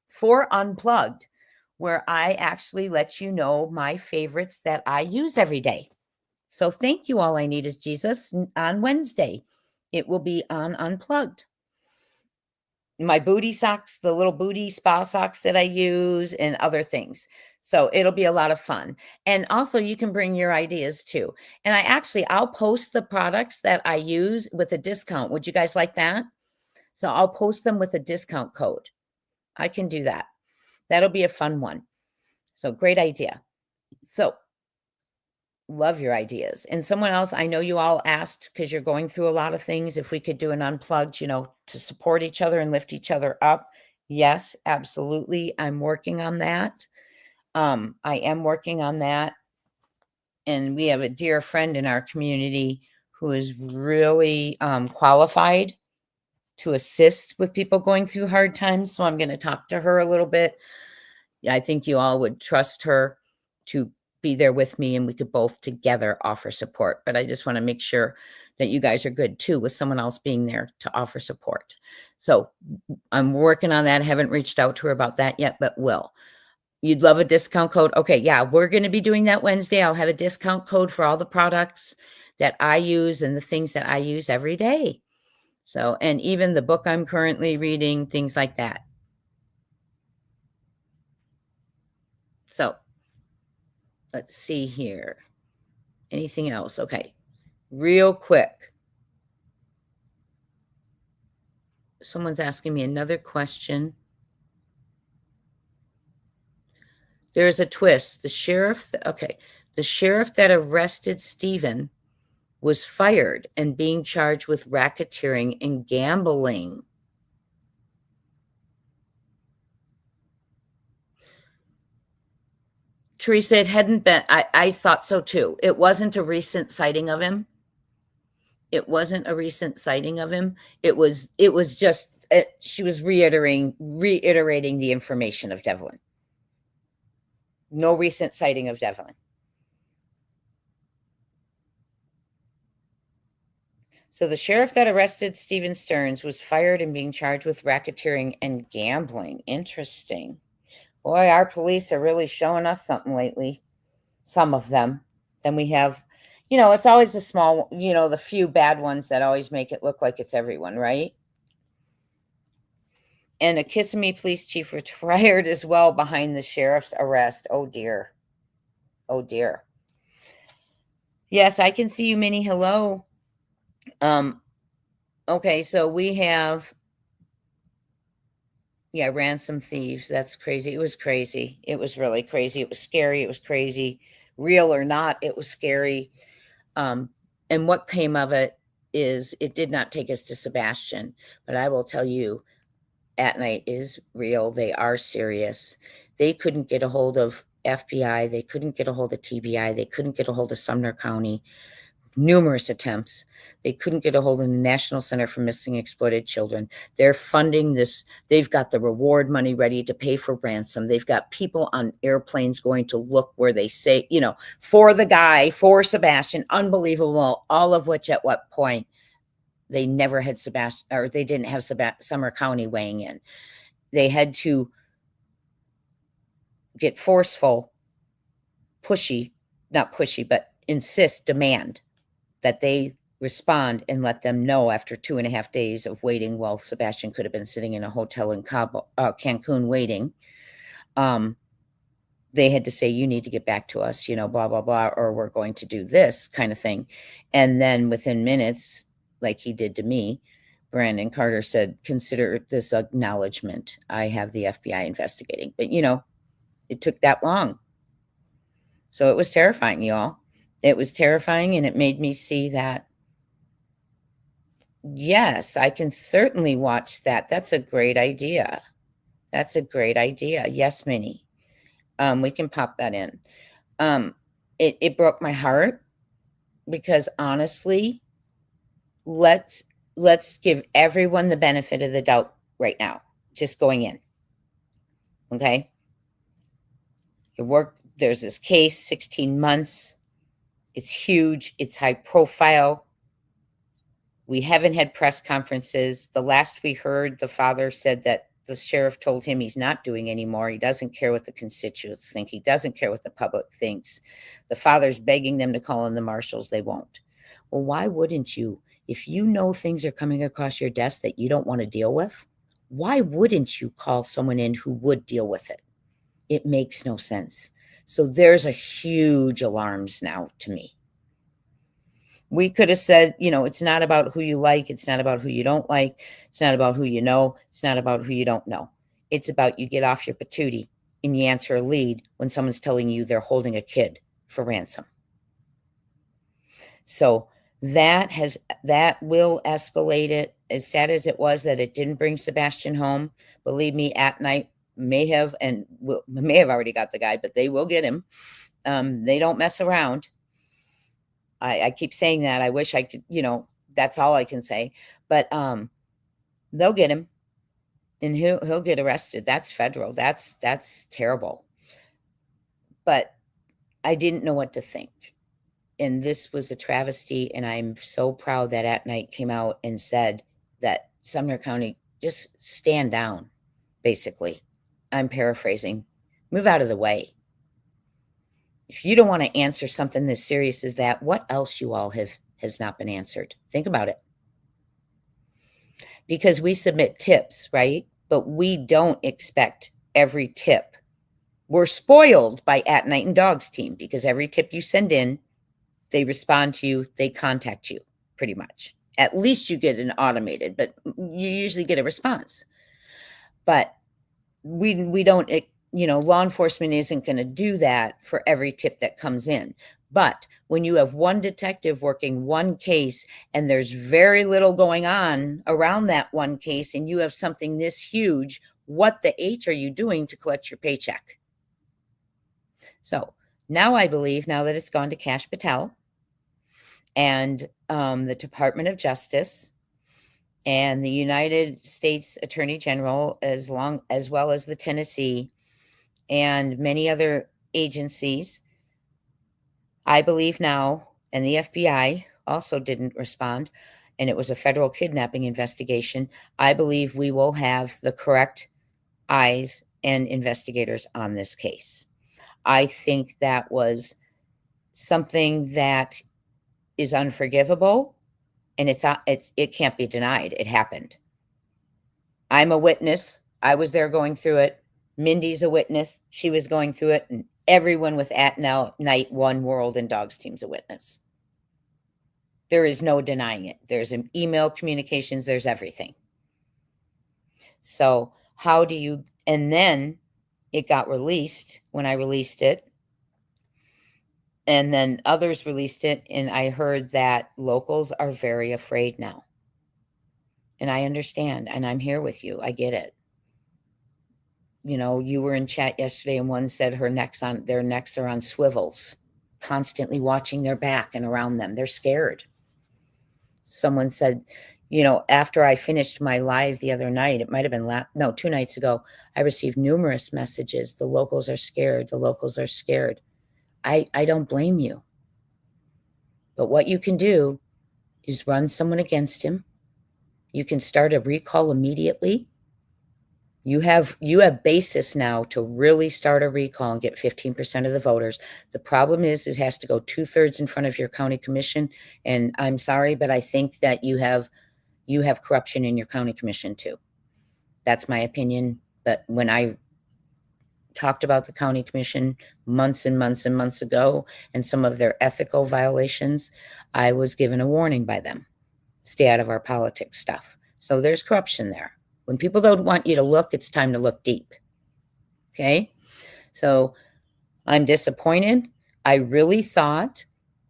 for Unplugged, where I actually let you know my favorites that I use every day. So thank you. All I need is Jesus on Wednesday. It will be on Unplugged. my booty socks, the little booty spa socks that I use and other things. So it'll be a lot of fun. And also you can bring your ideas too. And I'll post the products that I use with a discount. Would you guys like that? So I'll post them with a discount code. I can do that. That'll be a fun one. So great idea. So love your ideas. And someone else, I know you all asked because you're going through a lot of things, if we could do an unplugged, to support each other and lift each other up. Yes, absolutely. I'm working on that. I am working on that. And we have a dear friend in our community who is really qualified to assist with people going through hard times. So I'm going to talk to her a little bit. I think you all would trust her to be there with me and we could both together offer support. But I just want to make sure that you guys are good too with someone else being there to offer support. So I'm working on that. I haven't reached out to her about that yet, but will. You'd love a discount code? Okay, yeah, we're going to be doing that Wednesday. I'll have a discount code for all the products that I use and the things that I use every day. So, and even the book I'm currently reading, things like that. So let's see here. Anything else? Okay. Real quick. Someone's asking me another question. There's a twist. The sheriff that arrested Stephen was fired and being charged with racketeering and gambling. Teresa, it hadn't been, I thought so too. It wasn't a recent sighting of him. It wasn't a recent sighting of him. It was just, she was reiterating the information of Devlin. No recent sighting of Devlin. So the sheriff that arrested Stephen Stearns was fired and being charged with racketeering and gambling. Interesting. Boy, our police are really showing us something lately. Some of them. Then we have, it's always the small, the few bad ones that always make it look like it's everyone, right? And a Kissimmee police chief retired as well behind the sheriff's arrest. Oh, dear. Oh, dear. Yes, I can see you, Minnie. Hello. Okay, so we have, ransom thieves. That's crazy. It was crazy. It was really crazy. It was scary. It was crazy. Real or not, it was scary. And what came of it is it did not take us to Sebastian, but I will tell you, At Night is real. They are serious. They couldn't get a hold of FBI. They couldn't get a hold of TBI. They couldn't get a hold of Sumner County. Numerous attempts. They couldn't get a hold of the National Center for Missing Exploited Children. They're funding this. They've got the reward money ready to pay for ransom. They've got people on airplanes going to look where they say, for the guy, for Sebastian. Unbelievable. All of which at what point they never had Sebastian, or they didn't have Sumner County weighing in. They had to get forceful, not pushy, but demand that they respond and let them know after 2.5 days of waiting while Sebastian could have been sitting in a hotel in Cancun waiting. They had to say, you need to get back to us, blah, blah, blah, or we're going to do this kind of thing. And then within minutes, like he did to me, Brandon Carter said, consider this acknowledgement. I have the FBI investigating. But, it took that long. So it was terrifying, y'all. It was terrifying, and it made me see that, yes, I can certainly watch that. That's a great idea. That's a great idea. Yes, Minnie. We can pop that in. It broke my heart because honestly, let's give everyone the benefit of the doubt right now, just going in. Okay. There's this case, 16 months. It's huge. It's high profile. We haven't had press conferences. The last we heard, the father said that the sheriff told him he's not doing anymore. He doesn't care what the constituents think. He doesn't care what the public thinks. The father's begging them to call in the marshals. They won't. Well, why wouldn't you? If you know things are coming across your desk that you don't want to deal with, Why wouldn't you call someone in who would deal with it? It makes no sense. So there's a huge alarms now to me. We could have said, it's not about who you like. It's not about who you don't like. It's not about who you know. It's not about who you don't know. It's about you get off your patootie and you answer a lead when someone's telling you they're holding a kid for ransom. So that will escalate it. As sad as it was that it didn't bring Sebastian home, believe me, at night may have already got the guy, but they will get him. They don't mess around. I keep saying that. I wish I could, that's all I can say. But they'll get him and he'll get arrested. That's federal. That's terrible. But I didn't know what to think. And this was a travesty. And I'm so proud that At Night came out and said that Sumner County, just stand down, basically. I'm paraphrasing. Move out of the way. If you don't want to answer something as serious as that, what else you all has not been answered? Think about it. Because we submit tips, right? But we don't expect every tip. We're spoiled by At Night and Dog's team because every tip you send in, they respond to you, they contact you, pretty much. At least you get an automated, but you usually get a response. But we don't, law enforcement isn't going to do that for every tip that comes in. But when you have one detective working one case and there's very little going on around that one case and you have something this huge, what the H are you doing to collect your paycheck? So now I believe, now that it's gone to Kash Patel and the Department of Justice and the United States Attorney General, as well as the Tennessee and many other agencies, I believe now, and the FBI also didn't respond, and it was a federal kidnapping investigation. I believe we will have the correct eyes and investigators on this case. I think that was something that is unforgivable, and it can't be denied. It happened. I'm a witness. I was there going through it. Mindy's a witness. She was going through it, and everyone with At Night, One World, and Dogs team's a witness. There is no denying it. There's an email communications. There's everything. So and then it got released when I released it. And then others released it. And I heard that locals are very afraid now. And I understand. And I'm here with you. I get it. You were in chat yesterday and one said their necks are on swivels, constantly watching their back and around them. They're scared. Someone said, after I finished my live the other night, it might have been 2 nights ago, I received numerous messages. The locals are scared. The locals are scared. I don't blame you. But what you can do is run someone against him. You can start a recall immediately. You have basis now to really start a recall and get 15% of the voters. The problem is it has to go 2/3 in front of your county commission. And I'm sorry, but I think that you have corruption in your county commission too. That's my opinion. But when I talked about the county commission months and months and months ago and some of their ethical violations, I was given a warning by them. Stay out of our politics stuff. So there's corruption there. When people don't want you to look, it's time to look deep. Okay? So I'm disappointed. I really thought,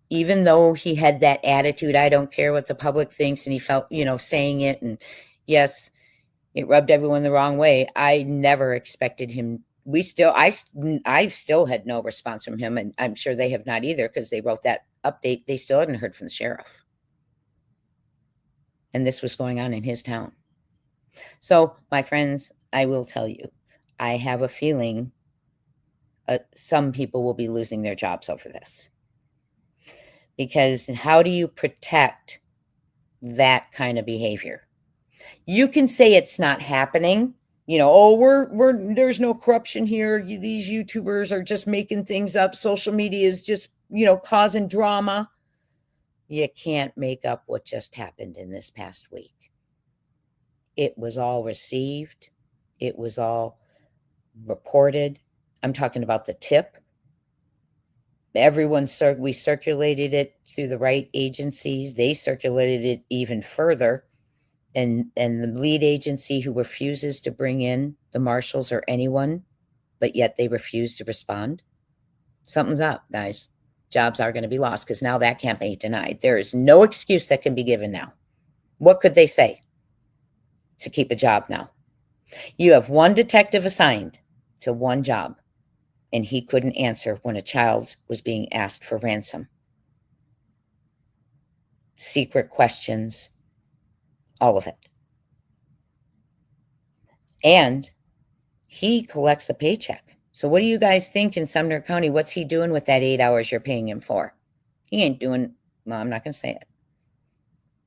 even though he had that attitude, I don't care what the public thinks, and he felt, saying it, and yes, it rubbed everyone the wrong way. I never expected him. I still had no response from him, and I'm sure they have not either, because they wrote that update. They still hadn't heard from the sheriff. And this was going on in his town. So, my friends, I will tell you, I have a feeling some people will be losing their jobs over this. Because how do you protect that kind of behavior? You can say it's not happening. There's no corruption here. These YouTubers are just making things up. Social media is just, causing drama. You can't make up what just happened in this past week. It was all received. It was all reported. I'm talking about the tip. We circulated it through the right agencies. They circulated it even further. And the lead agency who refuses to bring in the marshals or anyone, but yet they refuse to respond. Something's up, guys. Jobs are going to be lost because now that can't be denied. There is no excuse that can be given now. What could they say to keep a job now? You have one detective assigned to one job, and he couldn't answer when a child was being asked for ransom. Secret questions, all of it. And he collects a paycheck. So what do you guys think in Sumner County? What's he doing with that 8 hours you're paying him for? He ain't doing, well, I'm not going to say it.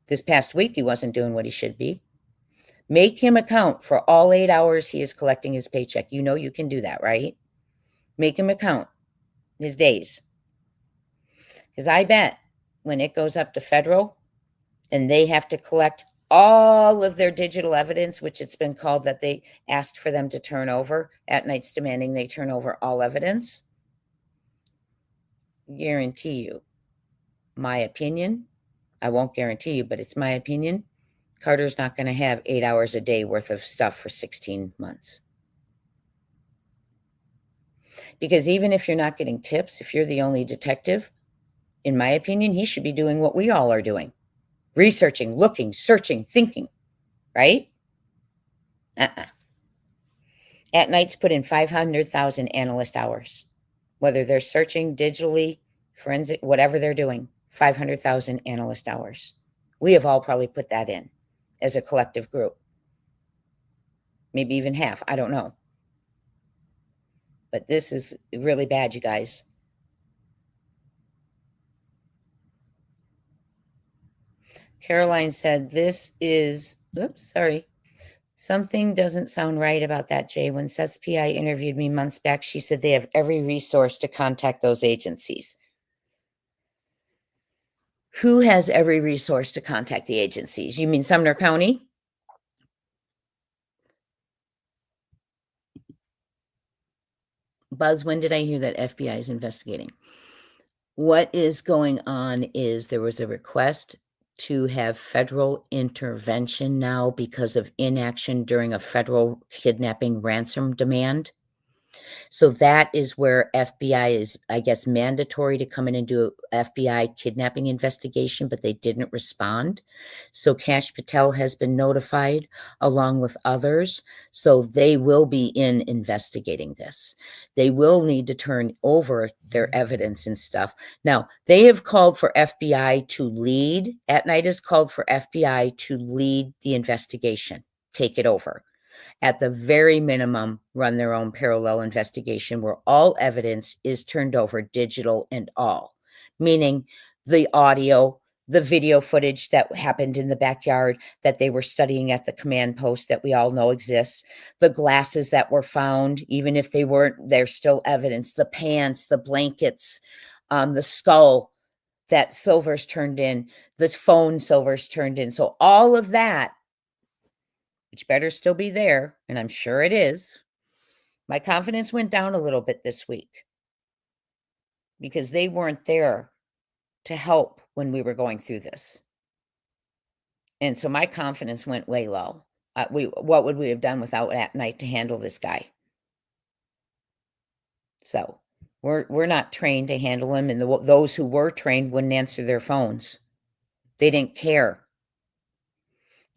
This past week, he wasn't doing what he should be. Make him account for all 8 hours he is collecting his paycheck. You know you can do that, right? Make him account his days. Because I bet when it goes up to federal and they have to collect all of their digital evidence, which it's been called that they asked for them to turn over, at night's demanding they turn over all evidence. Guarantee you, my opinion, I won't guarantee you, but it's my opinion, Carter's not going to have 8 hours a day worth of stuff for 16 months. Because even if you're not getting tips, if you're the only detective, in my opinion, he should be doing what we all are doing. Researching, looking, searching, thinking, right? At Night's put in 500,000 analyst hours. Whether they're searching digitally, forensic, whatever they're doing, 500,000 analyst hours. We have all probably put that in as a collective group. Maybe even half, I don't know. But this is really bad, you guys. Caroline said, this is, oops, sorry. Something doesn't sound right about that, Jay. When Seth's PI interviewed me months back, she said they have every resource to contact those agencies. Who has every resource to contact the agencies? You mean Sumner County? Buzz, when did I hear that FBI is investigating? What is going on is there was a request to have federal intervention now because of inaction during a federal kidnapping ransom demand. So that is where FBI is, I guess, mandatory to come in and do a FBI kidnapping investigation, but they didn't respond. So Kash Patel has been notified along with others. So they will be in investigating this. They will need to turn over their evidence and stuff. Now, they have called for FBI to lead. At Night has called for FBI to lead the investigation, take it over. At the very minimum, run their own parallel investigation where all evidence is turned over, digital and all, meaning the audio, the video footage that happened in the backyard that they were studying at the command post that we all know exists, the glasses that were found, even if they weren't, there's still evidence, the pants, the blankets, the skull that Silver's turned in, the phone Silver's turned in. So all of that, which better still be there, and I'm sure it is. My confidence went down a little bit this week because they weren't there to help when we were going through this. And so my confidence went way low. What would we have done without At Night to handle this guy? So we're not trained to handle him, and those who were trained wouldn't answer their phones. They didn't care.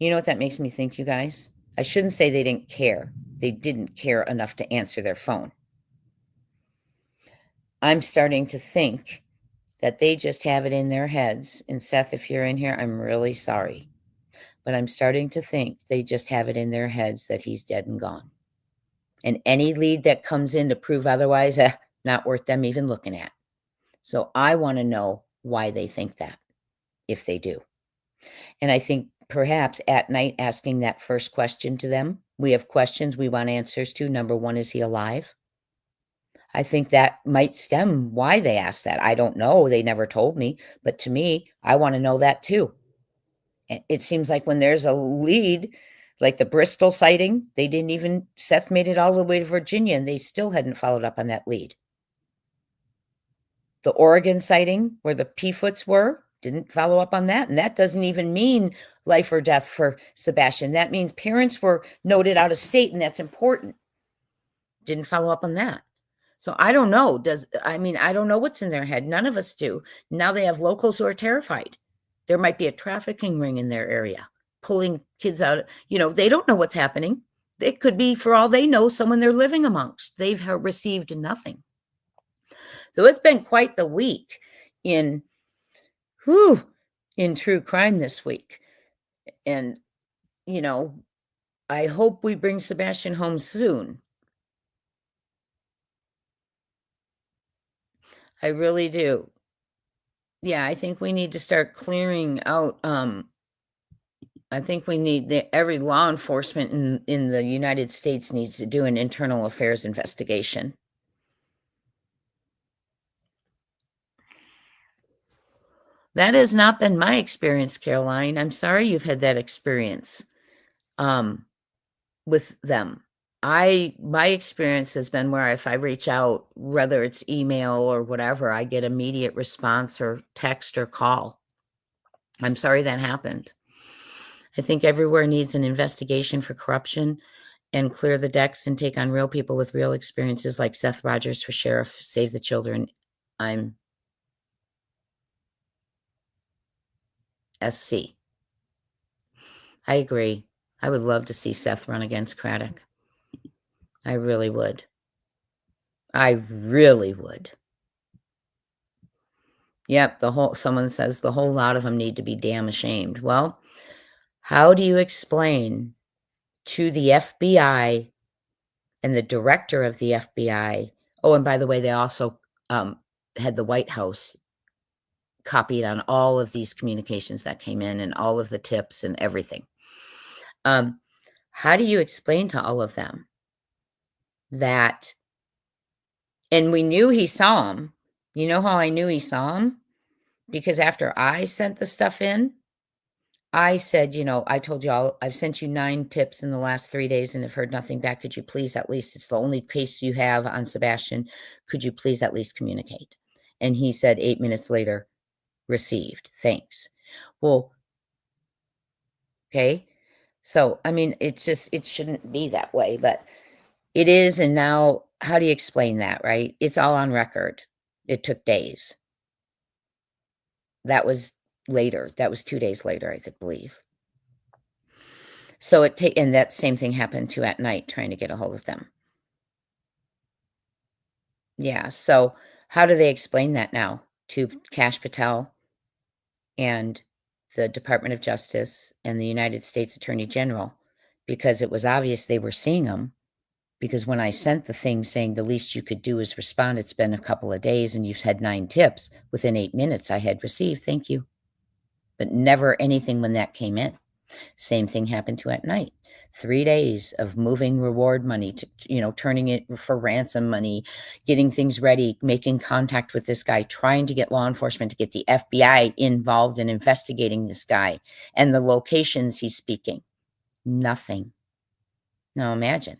You know what that makes me think, you guys? I shouldn't say they didn't care. They didn't care enough to answer their phone. I'm starting to think that they just have it in their heads. And Seth, if you're in here, I'm really sorry. But I'm starting to think they just have it in their heads that he's dead and gone. And any lead that comes in to prove otherwise, not worth them even looking at. So I want to know why they think that, if they do. And I think perhaps At Night asking that first question to them, we have questions we want answers to. Number one, is he alive? I think that might stem why they asked that. I don't know. They never told me. But to me, I want to know that too. It seems like when there's a lead, Like the Bristol sighting, Seth made it all the way to Virginia and they still hadn't followed up on that lead. The Oregon sighting where the P-foots were, didn't follow up on that. And that doesn't even mean life or death for Sebastian. That means parents were noted out of state, and that's important. Didn't follow up on that. So I don't know. I don't know what's in their head. None of us do. Now they have locals who are terrified. There might be a trafficking ring in their area, pulling kids out. They don't know what's happening. It could be, for all they know, someone they're living amongst. They've received nothing. So it's been quite the week in true crime this week. And, I hope we bring Sebastian home soon. I really do. Yeah, I think we need to start clearing out. I think we need every law enforcement in the United States needs to do an internal affairs investigation. That has not been my experience, Caroline. I'm sorry you've had that experience with them. My experience has been where if I reach out, whether it's email or whatever, I get immediate response or text or call. I'm sorry that happened. I think everywhere needs an investigation for corruption and clear the decks and take on real people with real experiences like Seth Rogers for sheriff, save the children. I'm SC. I agree. I would love to see Seth run against Craddock. I really would. I really would. Yep, someone says the whole lot of them need to be damn ashamed. Well, how do you explain to the FBI and the director of the FBI? Oh, and by the way, they also had the White House copied on all of these communications that came in and all of the tips and everything. How do you explain to all of them that? And we knew he saw him. You know how I knew he saw him? Because after I sent the stuff in, I said, I told you I've sent you 9 tips in the last 3 days and have heard nothing back. Could you please at least, it's the only case you have on Sebastian. Could you please at least communicate? And he said 8 minutes later, received. Thanks. Well, okay. So, it shouldn't be that way, but it is. And now, how do you explain that, right? It's all on record. It took days. That was later. That was 2 days later, I believe. So and that same thing happened too at night, trying to get a hold of them. Yeah. So how do they explain that now to Kash Patel and the Department of Justice and the United States Attorney General? Because it was obvious they were seeing them. Because when I sent the thing saying the least you could do is respond, it's been a couple of days and you've had 9 tips. Within 8 minutes, I had received, thank you. But never anything when that came in. Same thing happened to at night. 3 days of moving reward money to, turning it for ransom money, getting things ready, making contact with this guy, trying to get law enforcement to get the FBI involved in investigating this guy and the locations he's speaking. Nothing. Now imagine.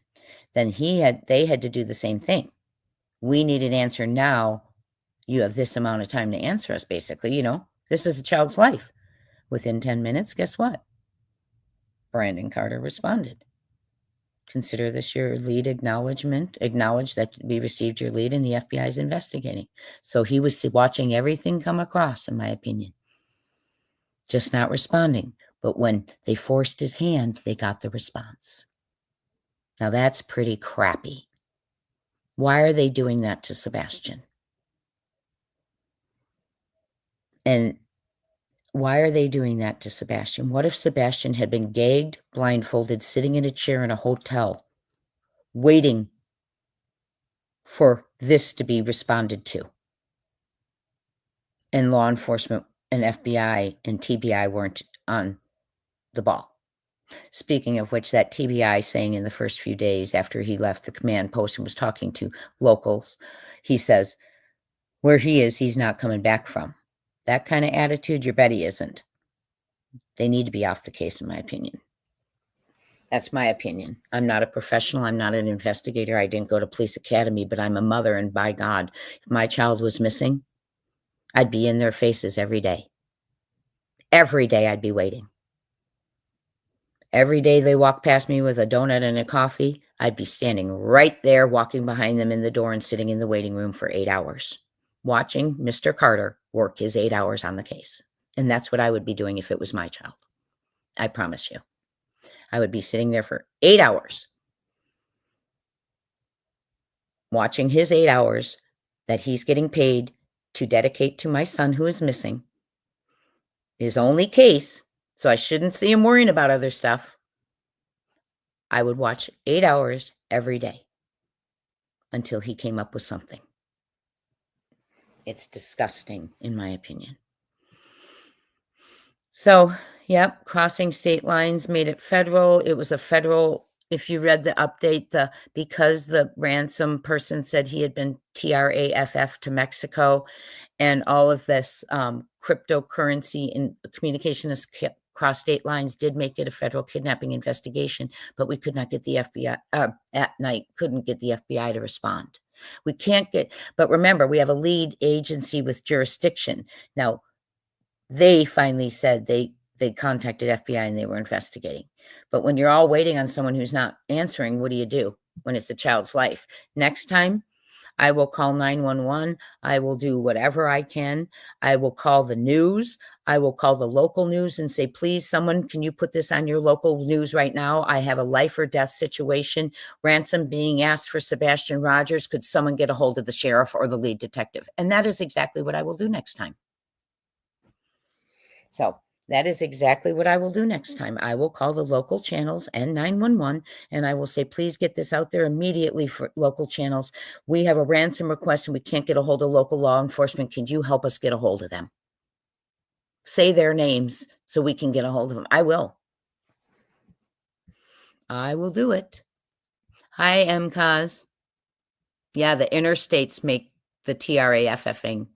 Then they had to do the same thing. We need an answer now. You have this amount of time to answer us, basically. This is a child's life. Within 10 minutes, guess what? Brandon Carter responded. Consider this your lead acknowledgement. Acknowledge that we received your lead and the FBI is investigating. So he was watching everything come across, in my opinion. Just not responding. But when they forced his hand, they got the response. Now that's pretty crappy. Why are they doing that to Sebastian? And why are they doing that to Sebastian? What if Sebastian had been gagged, blindfolded, sitting in a chair in a hotel, waiting for this to be responded to? And law enforcement and FBI and TBI weren't on the ball. Speaking of which, that TBI saying in the first few days after he left the command post and was talking to locals, he says, where he is, he's not coming back from. That kind of attitude, you bet he isn't. They need to be off the case, in my opinion. That's my opinion. I'm not a professional. I'm not an investigator. I didn't go to police academy, but I'm a mother. And by God, if my child was missing, I'd be in their faces every day. Every day I'd be waiting. Every day they walk past me with a donut and a coffee, I'd be standing right there, walking behind them in the door and sitting in the waiting room for 8 hours, watching Mr. Carter work his 8 hours on the case. And that's what I would be doing if it was my child. I promise you. I would be sitting there for 8 hours, watching his 8 hours that he's getting paid to dedicate to my son who is missing, his only case. So I shouldn't see him worrying about other stuff. I would watch 8 hours every day until he came up with something. It's disgusting, in my opinion. So, yep, crossing state lines made it federal. It was a federal, if you read the update, because the ransom person said he had been TRAFF to Mexico, and all of this cryptocurrency and communication across state lines did make it a federal kidnapping investigation, but we could not get the FBI at night, couldn't get the FBI to respond. We can't get, but remember, we have a lead agency with jurisdiction. Now, they finally said they contacted FBI and they were investigating. But when you're all waiting on someone who's not answering, what do you do when it's a child's life? Next time, I will call 911. I will do whatever I can. I will call the news. I will call the local news and say, please, someone, can you put this on your local news right now? I have a life or death situation. Ransom being asked for Sebastian Rogers. Could someone get a hold of the sheriff or the lead detective? And that is exactly what I will do next time. So that is exactly what I will do next time. I will call the local channels and 911, and I will say, please get this out there immediately for local channels. We have a ransom request and we can't get a hold of local law enforcement. Can you help us get a hold of them? Say their names so we can get a hold of them. I will. I will do it. Hi, MCAS. Yeah, the interstates make the TRAFFing.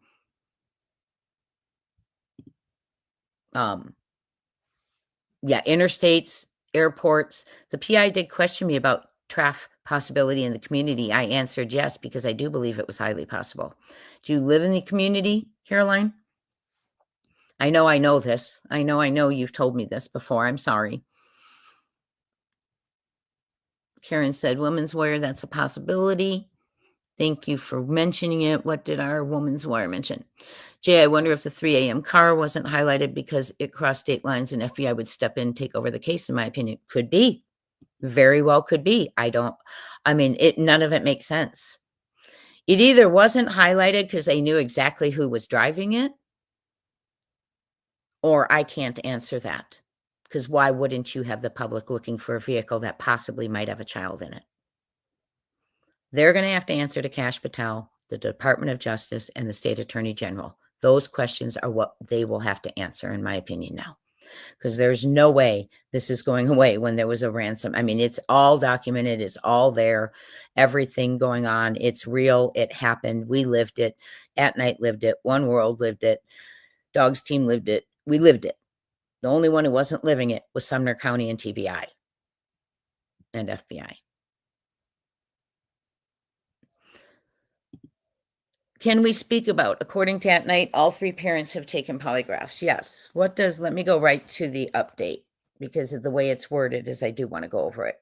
Yeah, interstates, airports. The PI did question me about traf possibility in the community. I answered yes, because I do believe it was highly possible. Do you live in the community, Caroline? I know this. I know you've told me this before. I'm sorry. Karen said, women's wear, that's a possibility. Thank you for mentioning it. What did our woman's wear mention? Jay, I wonder if the 3 a.m. car wasn't highlighted because it crossed state lines and FBI would step in, take over the case, in my opinion. Could be. Very well could be. None of it makes sense. It either wasn't highlighted because they knew exactly who was driving it, or I can't answer that. Because why wouldn't you have the public looking for a vehicle that possibly might have a child in it? They're going to have to answer to Kash Patel, the Department of Justice, and the State Attorney General. Those questions are what they will have to answer, in my opinion, now. Because there's no way this is going away when there was a ransom. I mean, it's all documented. It's all there. Everything going on. It's real. It happened. We lived it. At Night lived it. One World lived it. Dogs Team lived it. We lived it. The only one who wasn't living it was Sumner County and TBI and FBI. Can we speak about, according to At Night, all 3 parents have taken polygraphs? Yes. Let me go right to the update, because of the way it's worded is I do want to go over it.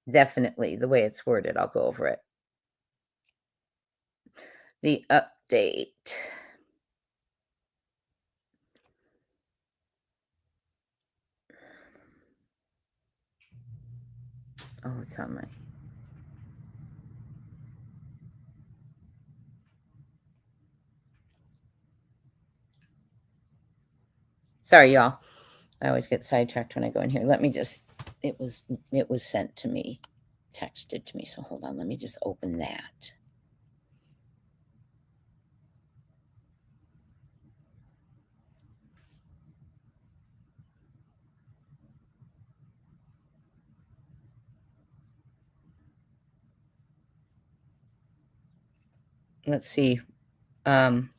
Definitely the way it's worded, I'll go over it. The update. Oh, it's on my. Sorry, y'all. I always get sidetracked when I go in here. Let me just, it was sent to me, texted to me. So hold on, let me just open that. Let's see. Trying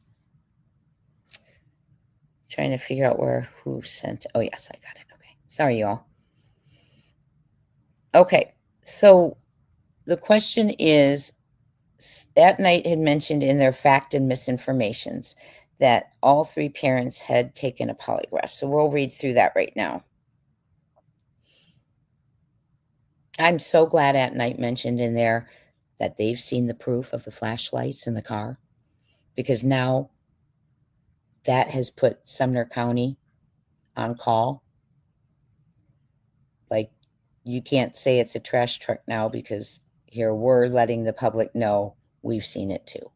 to figure out who sent. Oh, yes, I got it. Okay. Sorry, y'all. Okay, so the question is, that night had mentioned in their fact and misinformations that all three parents had taken a polygraph. So we'll read through that right now. I'm so glad at night mentioned in there that they've seen the proof of the flashlights in the car, because now that has put Sumner County on call. Like, you can't say it's a trash truck now, because here we're letting the public know we've seen it too.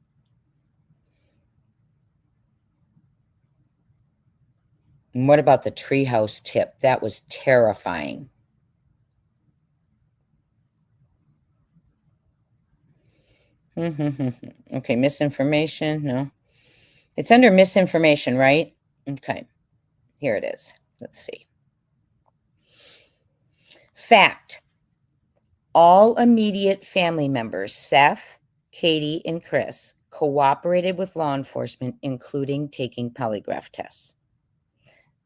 And what about the treehouse tip? That was terrifying. Okay, misinformation. No, it's under misinformation, right? Okay, here it is. Let's see. Fact: all immediate family members, Seth, Katie, and Chris, cooperated with law enforcement, including taking polygraph tests.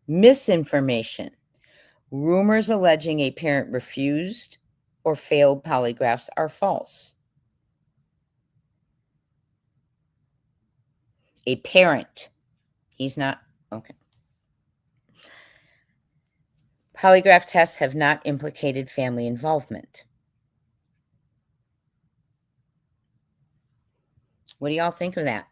Misinformation: rumors alleging a parent refused or failed polygraphs are false. A parent. He's not. Okay. Polygraph tests have not implicated family involvement. What do y'all think of that?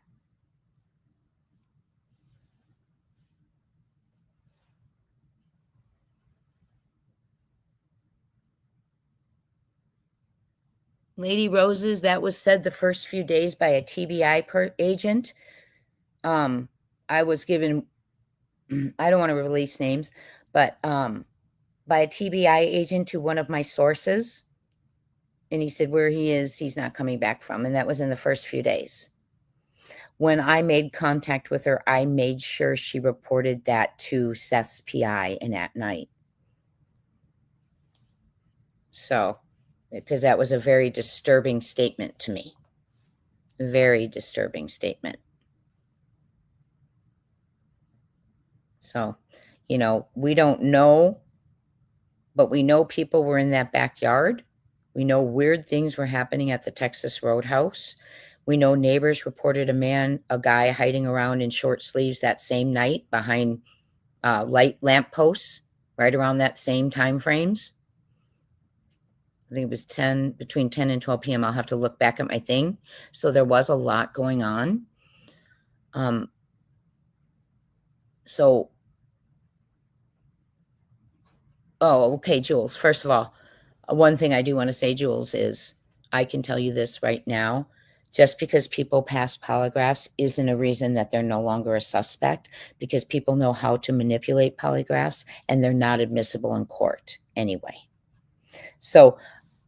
Lady Roses, that was said the first few days by a TBI agent. I was given, I don't want to release names, but by a TBI agent to one of my sources. And he said where he is, he's not coming back from. And that was in the first few days. When I made contact with her, I made sure she reported that to Seth's PI and at night. So, because that was a very disturbing statement to me. Very disturbing statement. So, we don't know, but we know people were in that backyard. We know weird things were happening at the Texas Roadhouse. We know neighbors reported a guy hiding around in short sleeves that same night behind light lamp posts, right around that same time frames. I think it was between 10 and 12 p.m. I'll have to look back at my thing. So there was a lot going on. So, okay, Jules. First of all, one thing I do want to say, Jules, is I can tell you this right now. Just because people pass polygraphs isn't a reason that they're no longer a suspect, because people know how to manipulate polygraphs and they're not admissible in court anyway. So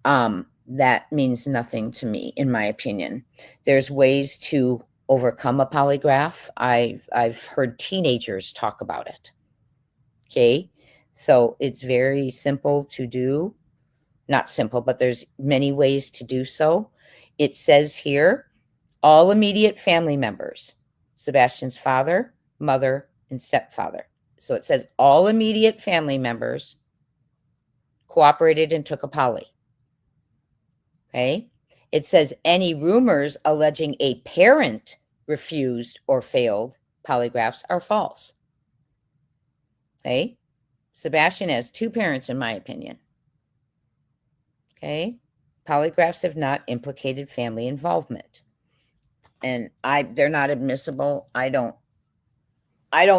that means nothing to me, in my opinion. There's ways to overcome a polygraph. I've heard teenagers talk about it. Okay. So it's very simple to do. Not simple, but there's many ways to do so. It says here, all immediate family members, Sebastian's father, mother, and stepfather. So it says all immediate family members cooperated and took a poly. Okay. It says any rumors alleging a parent refused or failed polygraphs are false. Okay. Sebastian has two parents, in my opinion. Okay. Polygraphs have not implicated family involvement. And they're not admissible. I don't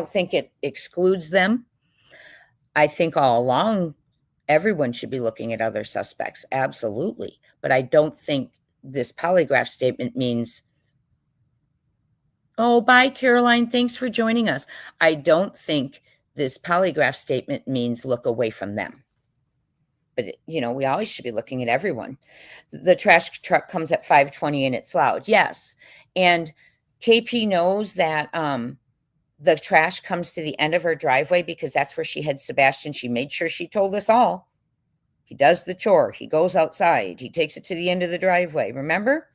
think it excludes them. I think all along everyone should be looking at other suspects. Absolutely. But I don't think this polygraph statement means, oh, bye, Caroline. Thanks for joining us. I don't think this polygraph statement means look away from them. But, we always should be looking at everyone. The trash truck comes at 5:20 and it's loud. Yes. And KP knows that the trash comes to the end of her driveway because that's where she had Sebastian. She made sure she told us all. He does the chore. He goes outside. He takes it to the end of the driveway. Remember?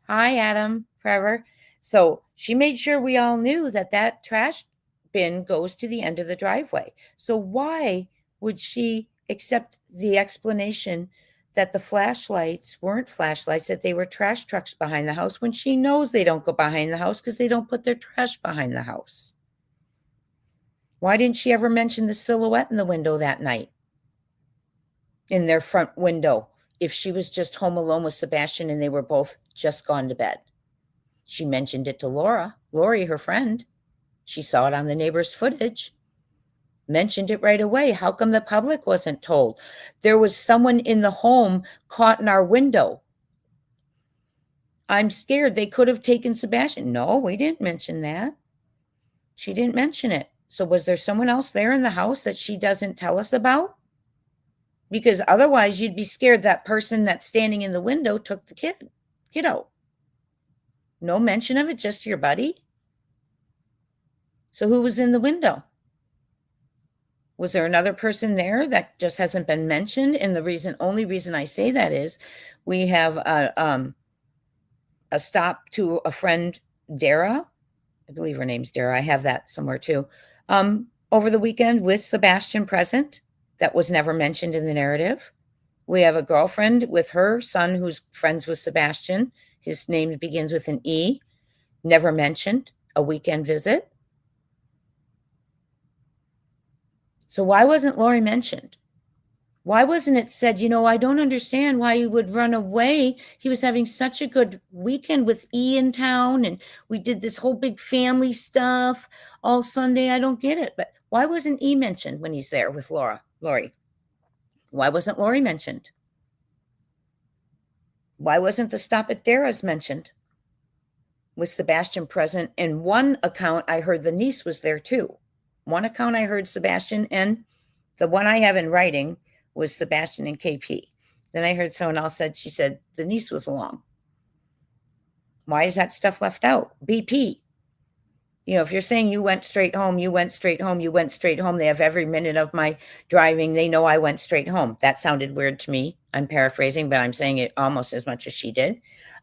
Hi, Adam, forever. So she made sure we all knew that trash bin goes to the end of the driveway. So why would she except the explanation that the flashlights weren't flashlights, that they were trash trucks behind the house, when she knows they don't go behind the house because they don't put their trash behind the house. Why didn't she ever mention the silhouette in the window that night? In their front window, if she was just home alone with Sebastian and they were both just gone to bed. She mentioned it to Lori, her friend. She saw it on the neighbor's footage. Mentioned it right away. How come the public wasn't told? There was someone in the home caught in our window. I'm scared they could have taken Sebastian. No, we didn't mention that. She didn't mention it. So was there someone else there in the house that she doesn't tell us about? Because otherwise you'd be scared that person that's standing in the window took the kiddo. No mention of it, just your buddy? So who was in the window? Was there another person there that just hasn't been mentioned? And the only reason I say that is we have a stop to a friend, Dara. I believe her name's Dara. I have that somewhere too. Over the weekend with Sebastian present. That was never mentioned in the narrative. We have a girlfriend with her son who's friends with Sebastian. His name begins with an E. Never mentioned. A weekend visit. So why wasn't Lori mentioned? Why wasn't it said, I don't understand why he would run away. He was having such a good weekend with E in town, and we did this whole big family stuff all Sunday. I don't get it. But why wasn't E mentioned when he's there with Lori? Why wasn't Lori mentioned? Why wasn't the stop at Dara's mentioned with Sebastian present? In one account, I heard the niece was there too. One account I heard Sebastian, and the one I have in writing was Sebastian and KP. Then I heard someone else she said the niece was along. Why is that stuff left out? BP. If you're saying you went straight home, they have every minute of my driving. They know I went straight home. That sounded weird to me. I'm paraphrasing, but I'm saying it almost as much as she did.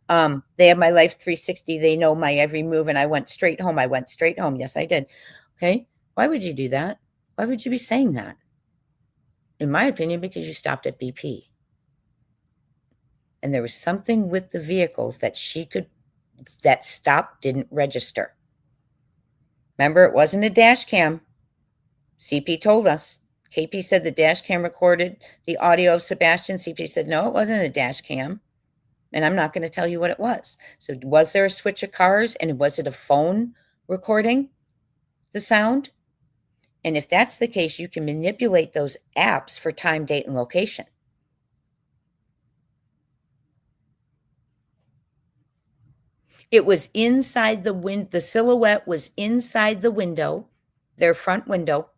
They have my life 360. They know my every move, and I went straight home. Yes, I did. Okay. Why would you do that? Why would you be saying that? In my opinion, because you stopped at BP. And there was something with the vehicles that stop didn't register. Remember, it wasn't a dash cam. CP told us. KP said the dash cam recorded the audio of Sebastian. CP said, no, it wasn't a dash cam. And I'm not going to tell you what it was. So was there a switch of cars, and was it a phone recording the sound? And if that's the case, you can manipulate those apps for time, date, and location. It was inside the silhouette was inside the window, their front window.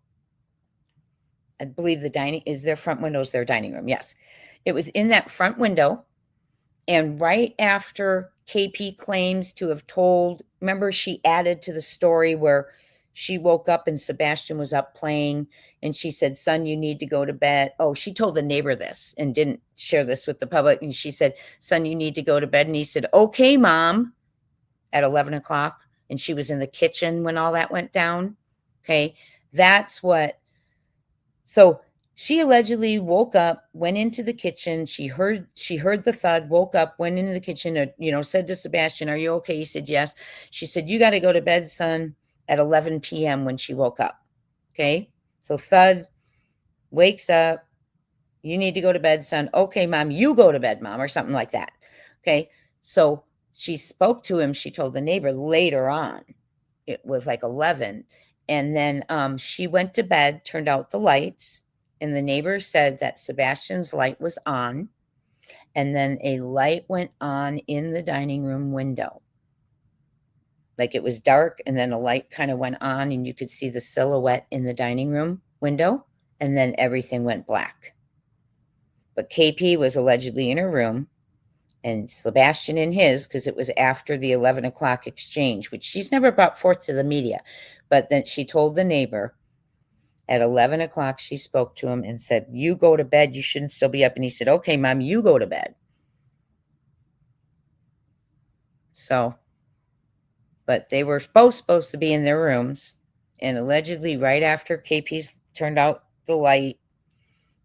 I believe their front window is their dining room. Yes. It was in that front window. And right after KP claims to have told, remember, she added to the story where she woke up and Sebastian was up playing, and she said, son, you need to go to bed. Oh, she told the neighbor this and didn't share this with the public. And she said, son, you need to go to bed. And he said, okay, mom, at 11 o'clock. And she was in the kitchen when all that went down. Okay. So she allegedly woke up, went into the kitchen. She heard the thud, woke up, went into the kitchen, said to Sebastian, are you okay? He said, yes. She said, you got to go to bed, son, at 11 p.m. when she woke up. Okay. So thud wakes up. You need to go to bed, son. Okay, mom, you go to bed, mom, or something like that. Okay. So she spoke to him. She told the neighbor later on. It was like 11. And then she went to bed, turned out the lights, and the neighbor said that Sebastian's light was on, and then a light went on in the dining room window. Like it was dark, and then a light kind of went on, and you could see the silhouette in the dining room window, and then everything went black. But KP was allegedly in her room, and Sebastian in his, because it was after the 11 o'clock exchange, which she's never brought forth to the media. But then she told the neighbor at 11 o'clock, she spoke to him and said, you go to bed. You shouldn't still be up. And he said, okay, mom, you go to bed. So, but they were both supposed to be in their rooms. And allegedly right after KP's turned out the light,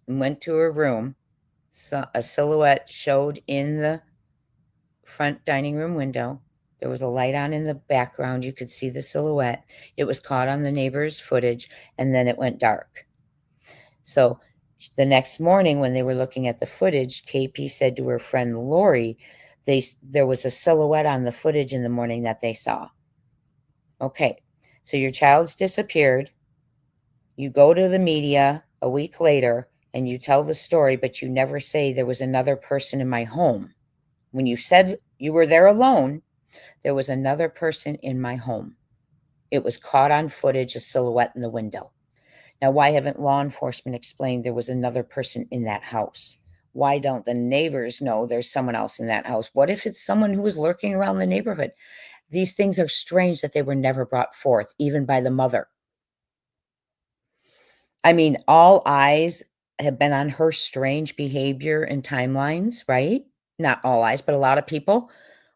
and went to her room. So a silhouette showed in the front dining room window. There was a light on in the background. You could see the silhouette. It was caught on the neighbor's footage, and then it went dark. So the next morning, when they were looking at the footage, KP said to her friend Lori, there was a silhouette on the footage in the morning that they saw. Okay, so your child's disappeared. You go to the media a week later and you tell the story, but you never say there was another person in my home. When you said you were there alone, there was another person in my home. It was caught on footage, a silhouette in the window. Now, why haven't law enforcement explained there was another person in that house? Why don't the neighbors know there's someone else in that house? What if it's someone who was lurking around the neighborhood? These things are strange that they were never brought forth, even by the mother. I mean, all eyes have been on her strange behavior and timelines, right? Not all eyes, but a lot of people.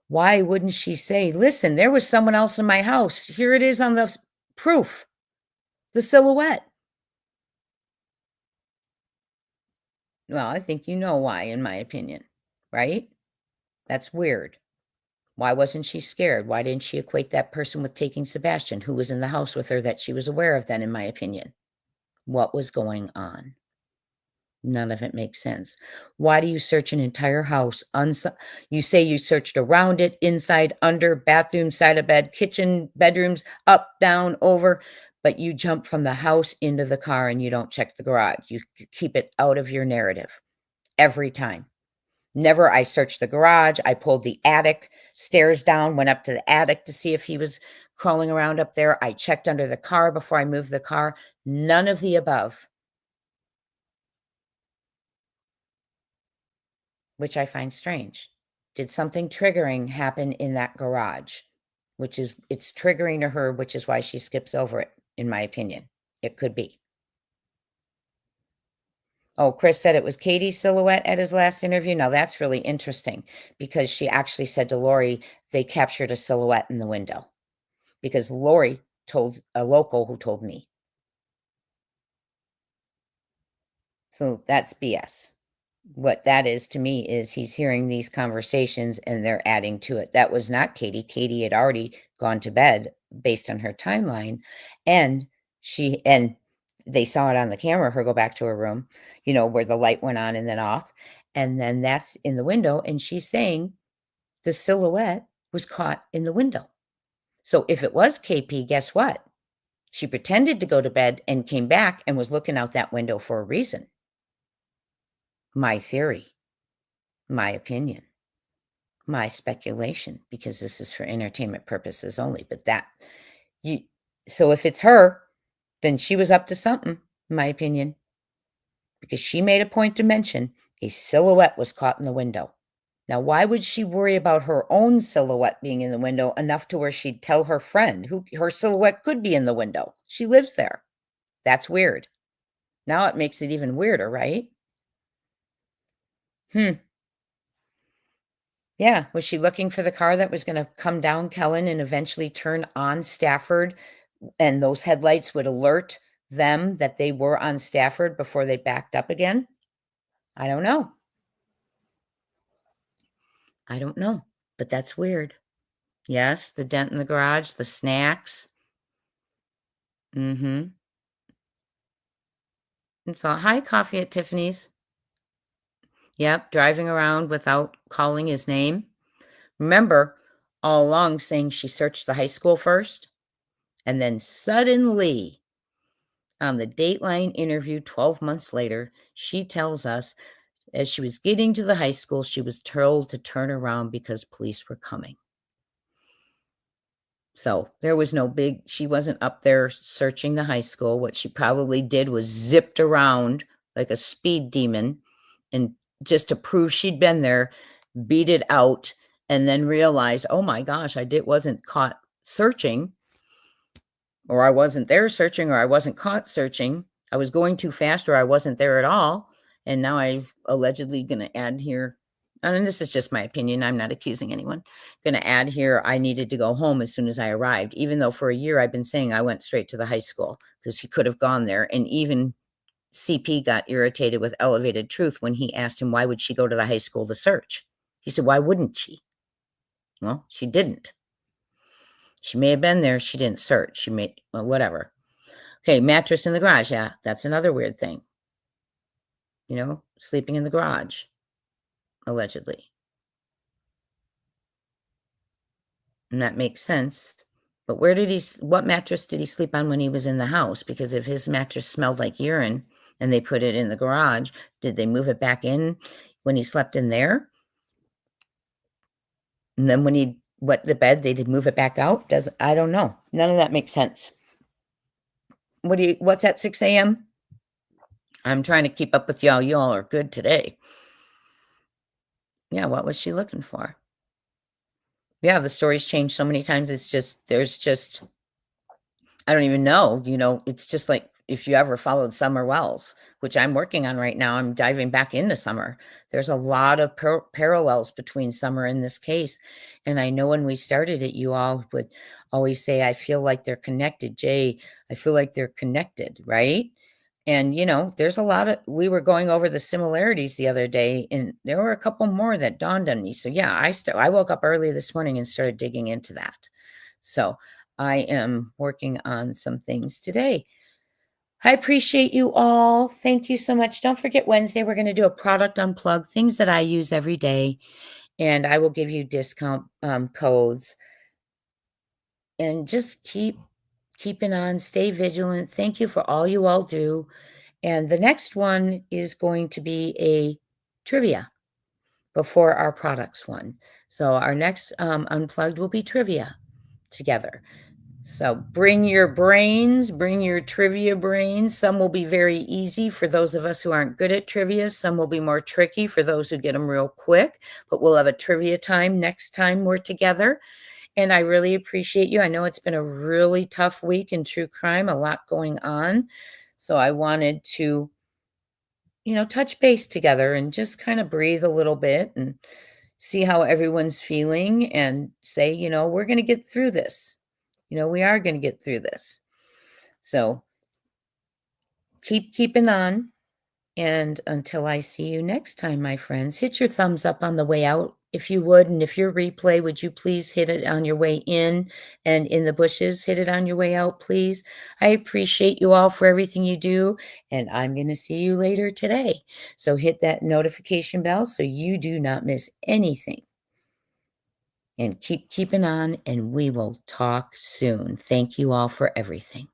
Why wouldn't she say, listen, there was someone else in my house. Here it is on the proof, the silhouette. Well, I think you know why, in my opinion, right? That's weird. Why wasn't she scared? Why didn't she equate that person with taking Sebastian, who was in the house with her that she was aware of then, in my opinion? What was going on? None of it makes sense. Why do you search an entire house? You say you searched around it, inside, under, bathroom, side of bed, kitchen, bedrooms, up, down, over, but you jump from the house into the car and you don't check the garage. You keep it out of your narrative every time. Never, I searched the garage. I pulled the attic stairs down, went up to the attic to see if he was crawling around up there. I checked under the car before I moved the car. None of the above. Which I find strange. Did something triggering happen in that garage? Which is it's triggering to her, which is why she skips over it, in my opinion. It could be. Oh, Chris said it was Katie's silhouette at his last interview. Now that's really interesting because she actually said to Lori they captured a silhouette in the window because Lori told a local who told me. So that's BS. What that is to me is he's hearing these conversations and they're adding to it. That was not Katie. Katie had already gone to bed based on her timeline. And they saw it on the camera, her go back to her room, where the light went on and then off. And then that's in the window. And she's saying the silhouette was caught in the window. So if it was KP, guess what? She pretended to go to bed and came back and was looking out that window for a reason. My theory, my opinion, my speculation, because this is for entertainment purposes only. But you so if it's her, then she was up to something, in my opinion, because she made a point to mention a silhouette was caught in the window. Now, why would she worry about her own silhouette being in the window enough to where she'd tell her friend who her silhouette could be in the window? She lives there. That's weird. Now it makes it even weirder, right? Yeah. Was she looking for the car that was going to come down Kellen and eventually turn on Stafford? And those headlights would alert them that they were on Stafford before they backed up again? I don't know. I don't know. But that's weird. Yes, the dent in the garage, the snacks. Mm-hmm. And so, hi, coffee at Tiffany's. Yep, driving around without calling his name. Remember, all along saying she searched the high school first, and then suddenly, on the Dateline interview 12 months later, she tells us as she was getting to the high school, she was told to turn around because police were coming. So there was she wasn't up there searching the high school. What she probably did was zipped around like a speed demon and just to prove she'd been there, beat it out, and then realized, oh my gosh, wasn't caught searching, or I wasn't there searching, or I wasn't caught searching. I was going too fast, or I wasn't there at all. And now I've allegedly going to add here, and this is just my opinion, I'm not accusing anyone, going to add here, I needed to go home as soon as I arrived, even though for a year I've been saying I went straight to the high school because he could have gone there. And even CP got irritated with Elevated Truth when he asked him, why would she go to the high school to search? He said, why wouldn't she? Well, she didn't. She may have been there. She didn't search. She may, well, whatever. Okay, mattress in the garage. Yeah, that's another weird thing. Sleeping in the garage, allegedly. And that makes sense. But what mattress did he sleep on when he was in the house? Because if his mattress smelled like urine and they put it in the garage, did they move it back in when he slept in there? And then when he wet the bed, they did move it back out? I don't know. None of that makes sense. What's at 6 a.m.? I'm trying to keep up with y'all. Y'all are good today. Yeah, what was she looking for? Yeah, the story's changed so many times. I don't even know, it's just like if you ever followed Summer Wells, which I'm working on right now, I'm diving back into Summer. There's a lot of parallels between Summer and this case. And I know when we started it, you all would always say, I feel like they're connected. Jay, I feel like they're connected, right? And, there's we were going over the similarities the other day, and there were a couple more that dawned on me. So yeah, I woke up early this morning and started digging into that. So I am working on some things today. I appreciate you all. Thank you so much. Don't forget Wednesday, we're going to do a product unplug, things that I use every day, and I will give you discount codes. And just keeping on, stay vigilant. Thank you for all you all do. And the next one is going to be a trivia before our products one. So our next unplugged will be trivia together. So bring your brains, bring your trivia brains. Some will be very easy for those of us who aren't good at trivia. Some will be more tricky for those who get them real quick. But we'll have a trivia time next time we're together. And I really appreciate you. I know it's been a really tough week in true crime, a lot going on. So I wanted to, touch base together and just kind of breathe a little bit and see how everyone's feeling and say, we're going to get through this. We are going to get through this. So keep keeping on. And until I see you next time, my friends, hit your thumbs up on the way out, if you would. And if you're replay, would you please hit it on your way in, and in the bushes, hit it on your way out, please. I appreciate you all for everything you do. And I'm going to see you later today. So hit that notification bell so you do not miss anything. And keep keeping on, and we will talk soon. Thank you all for everything.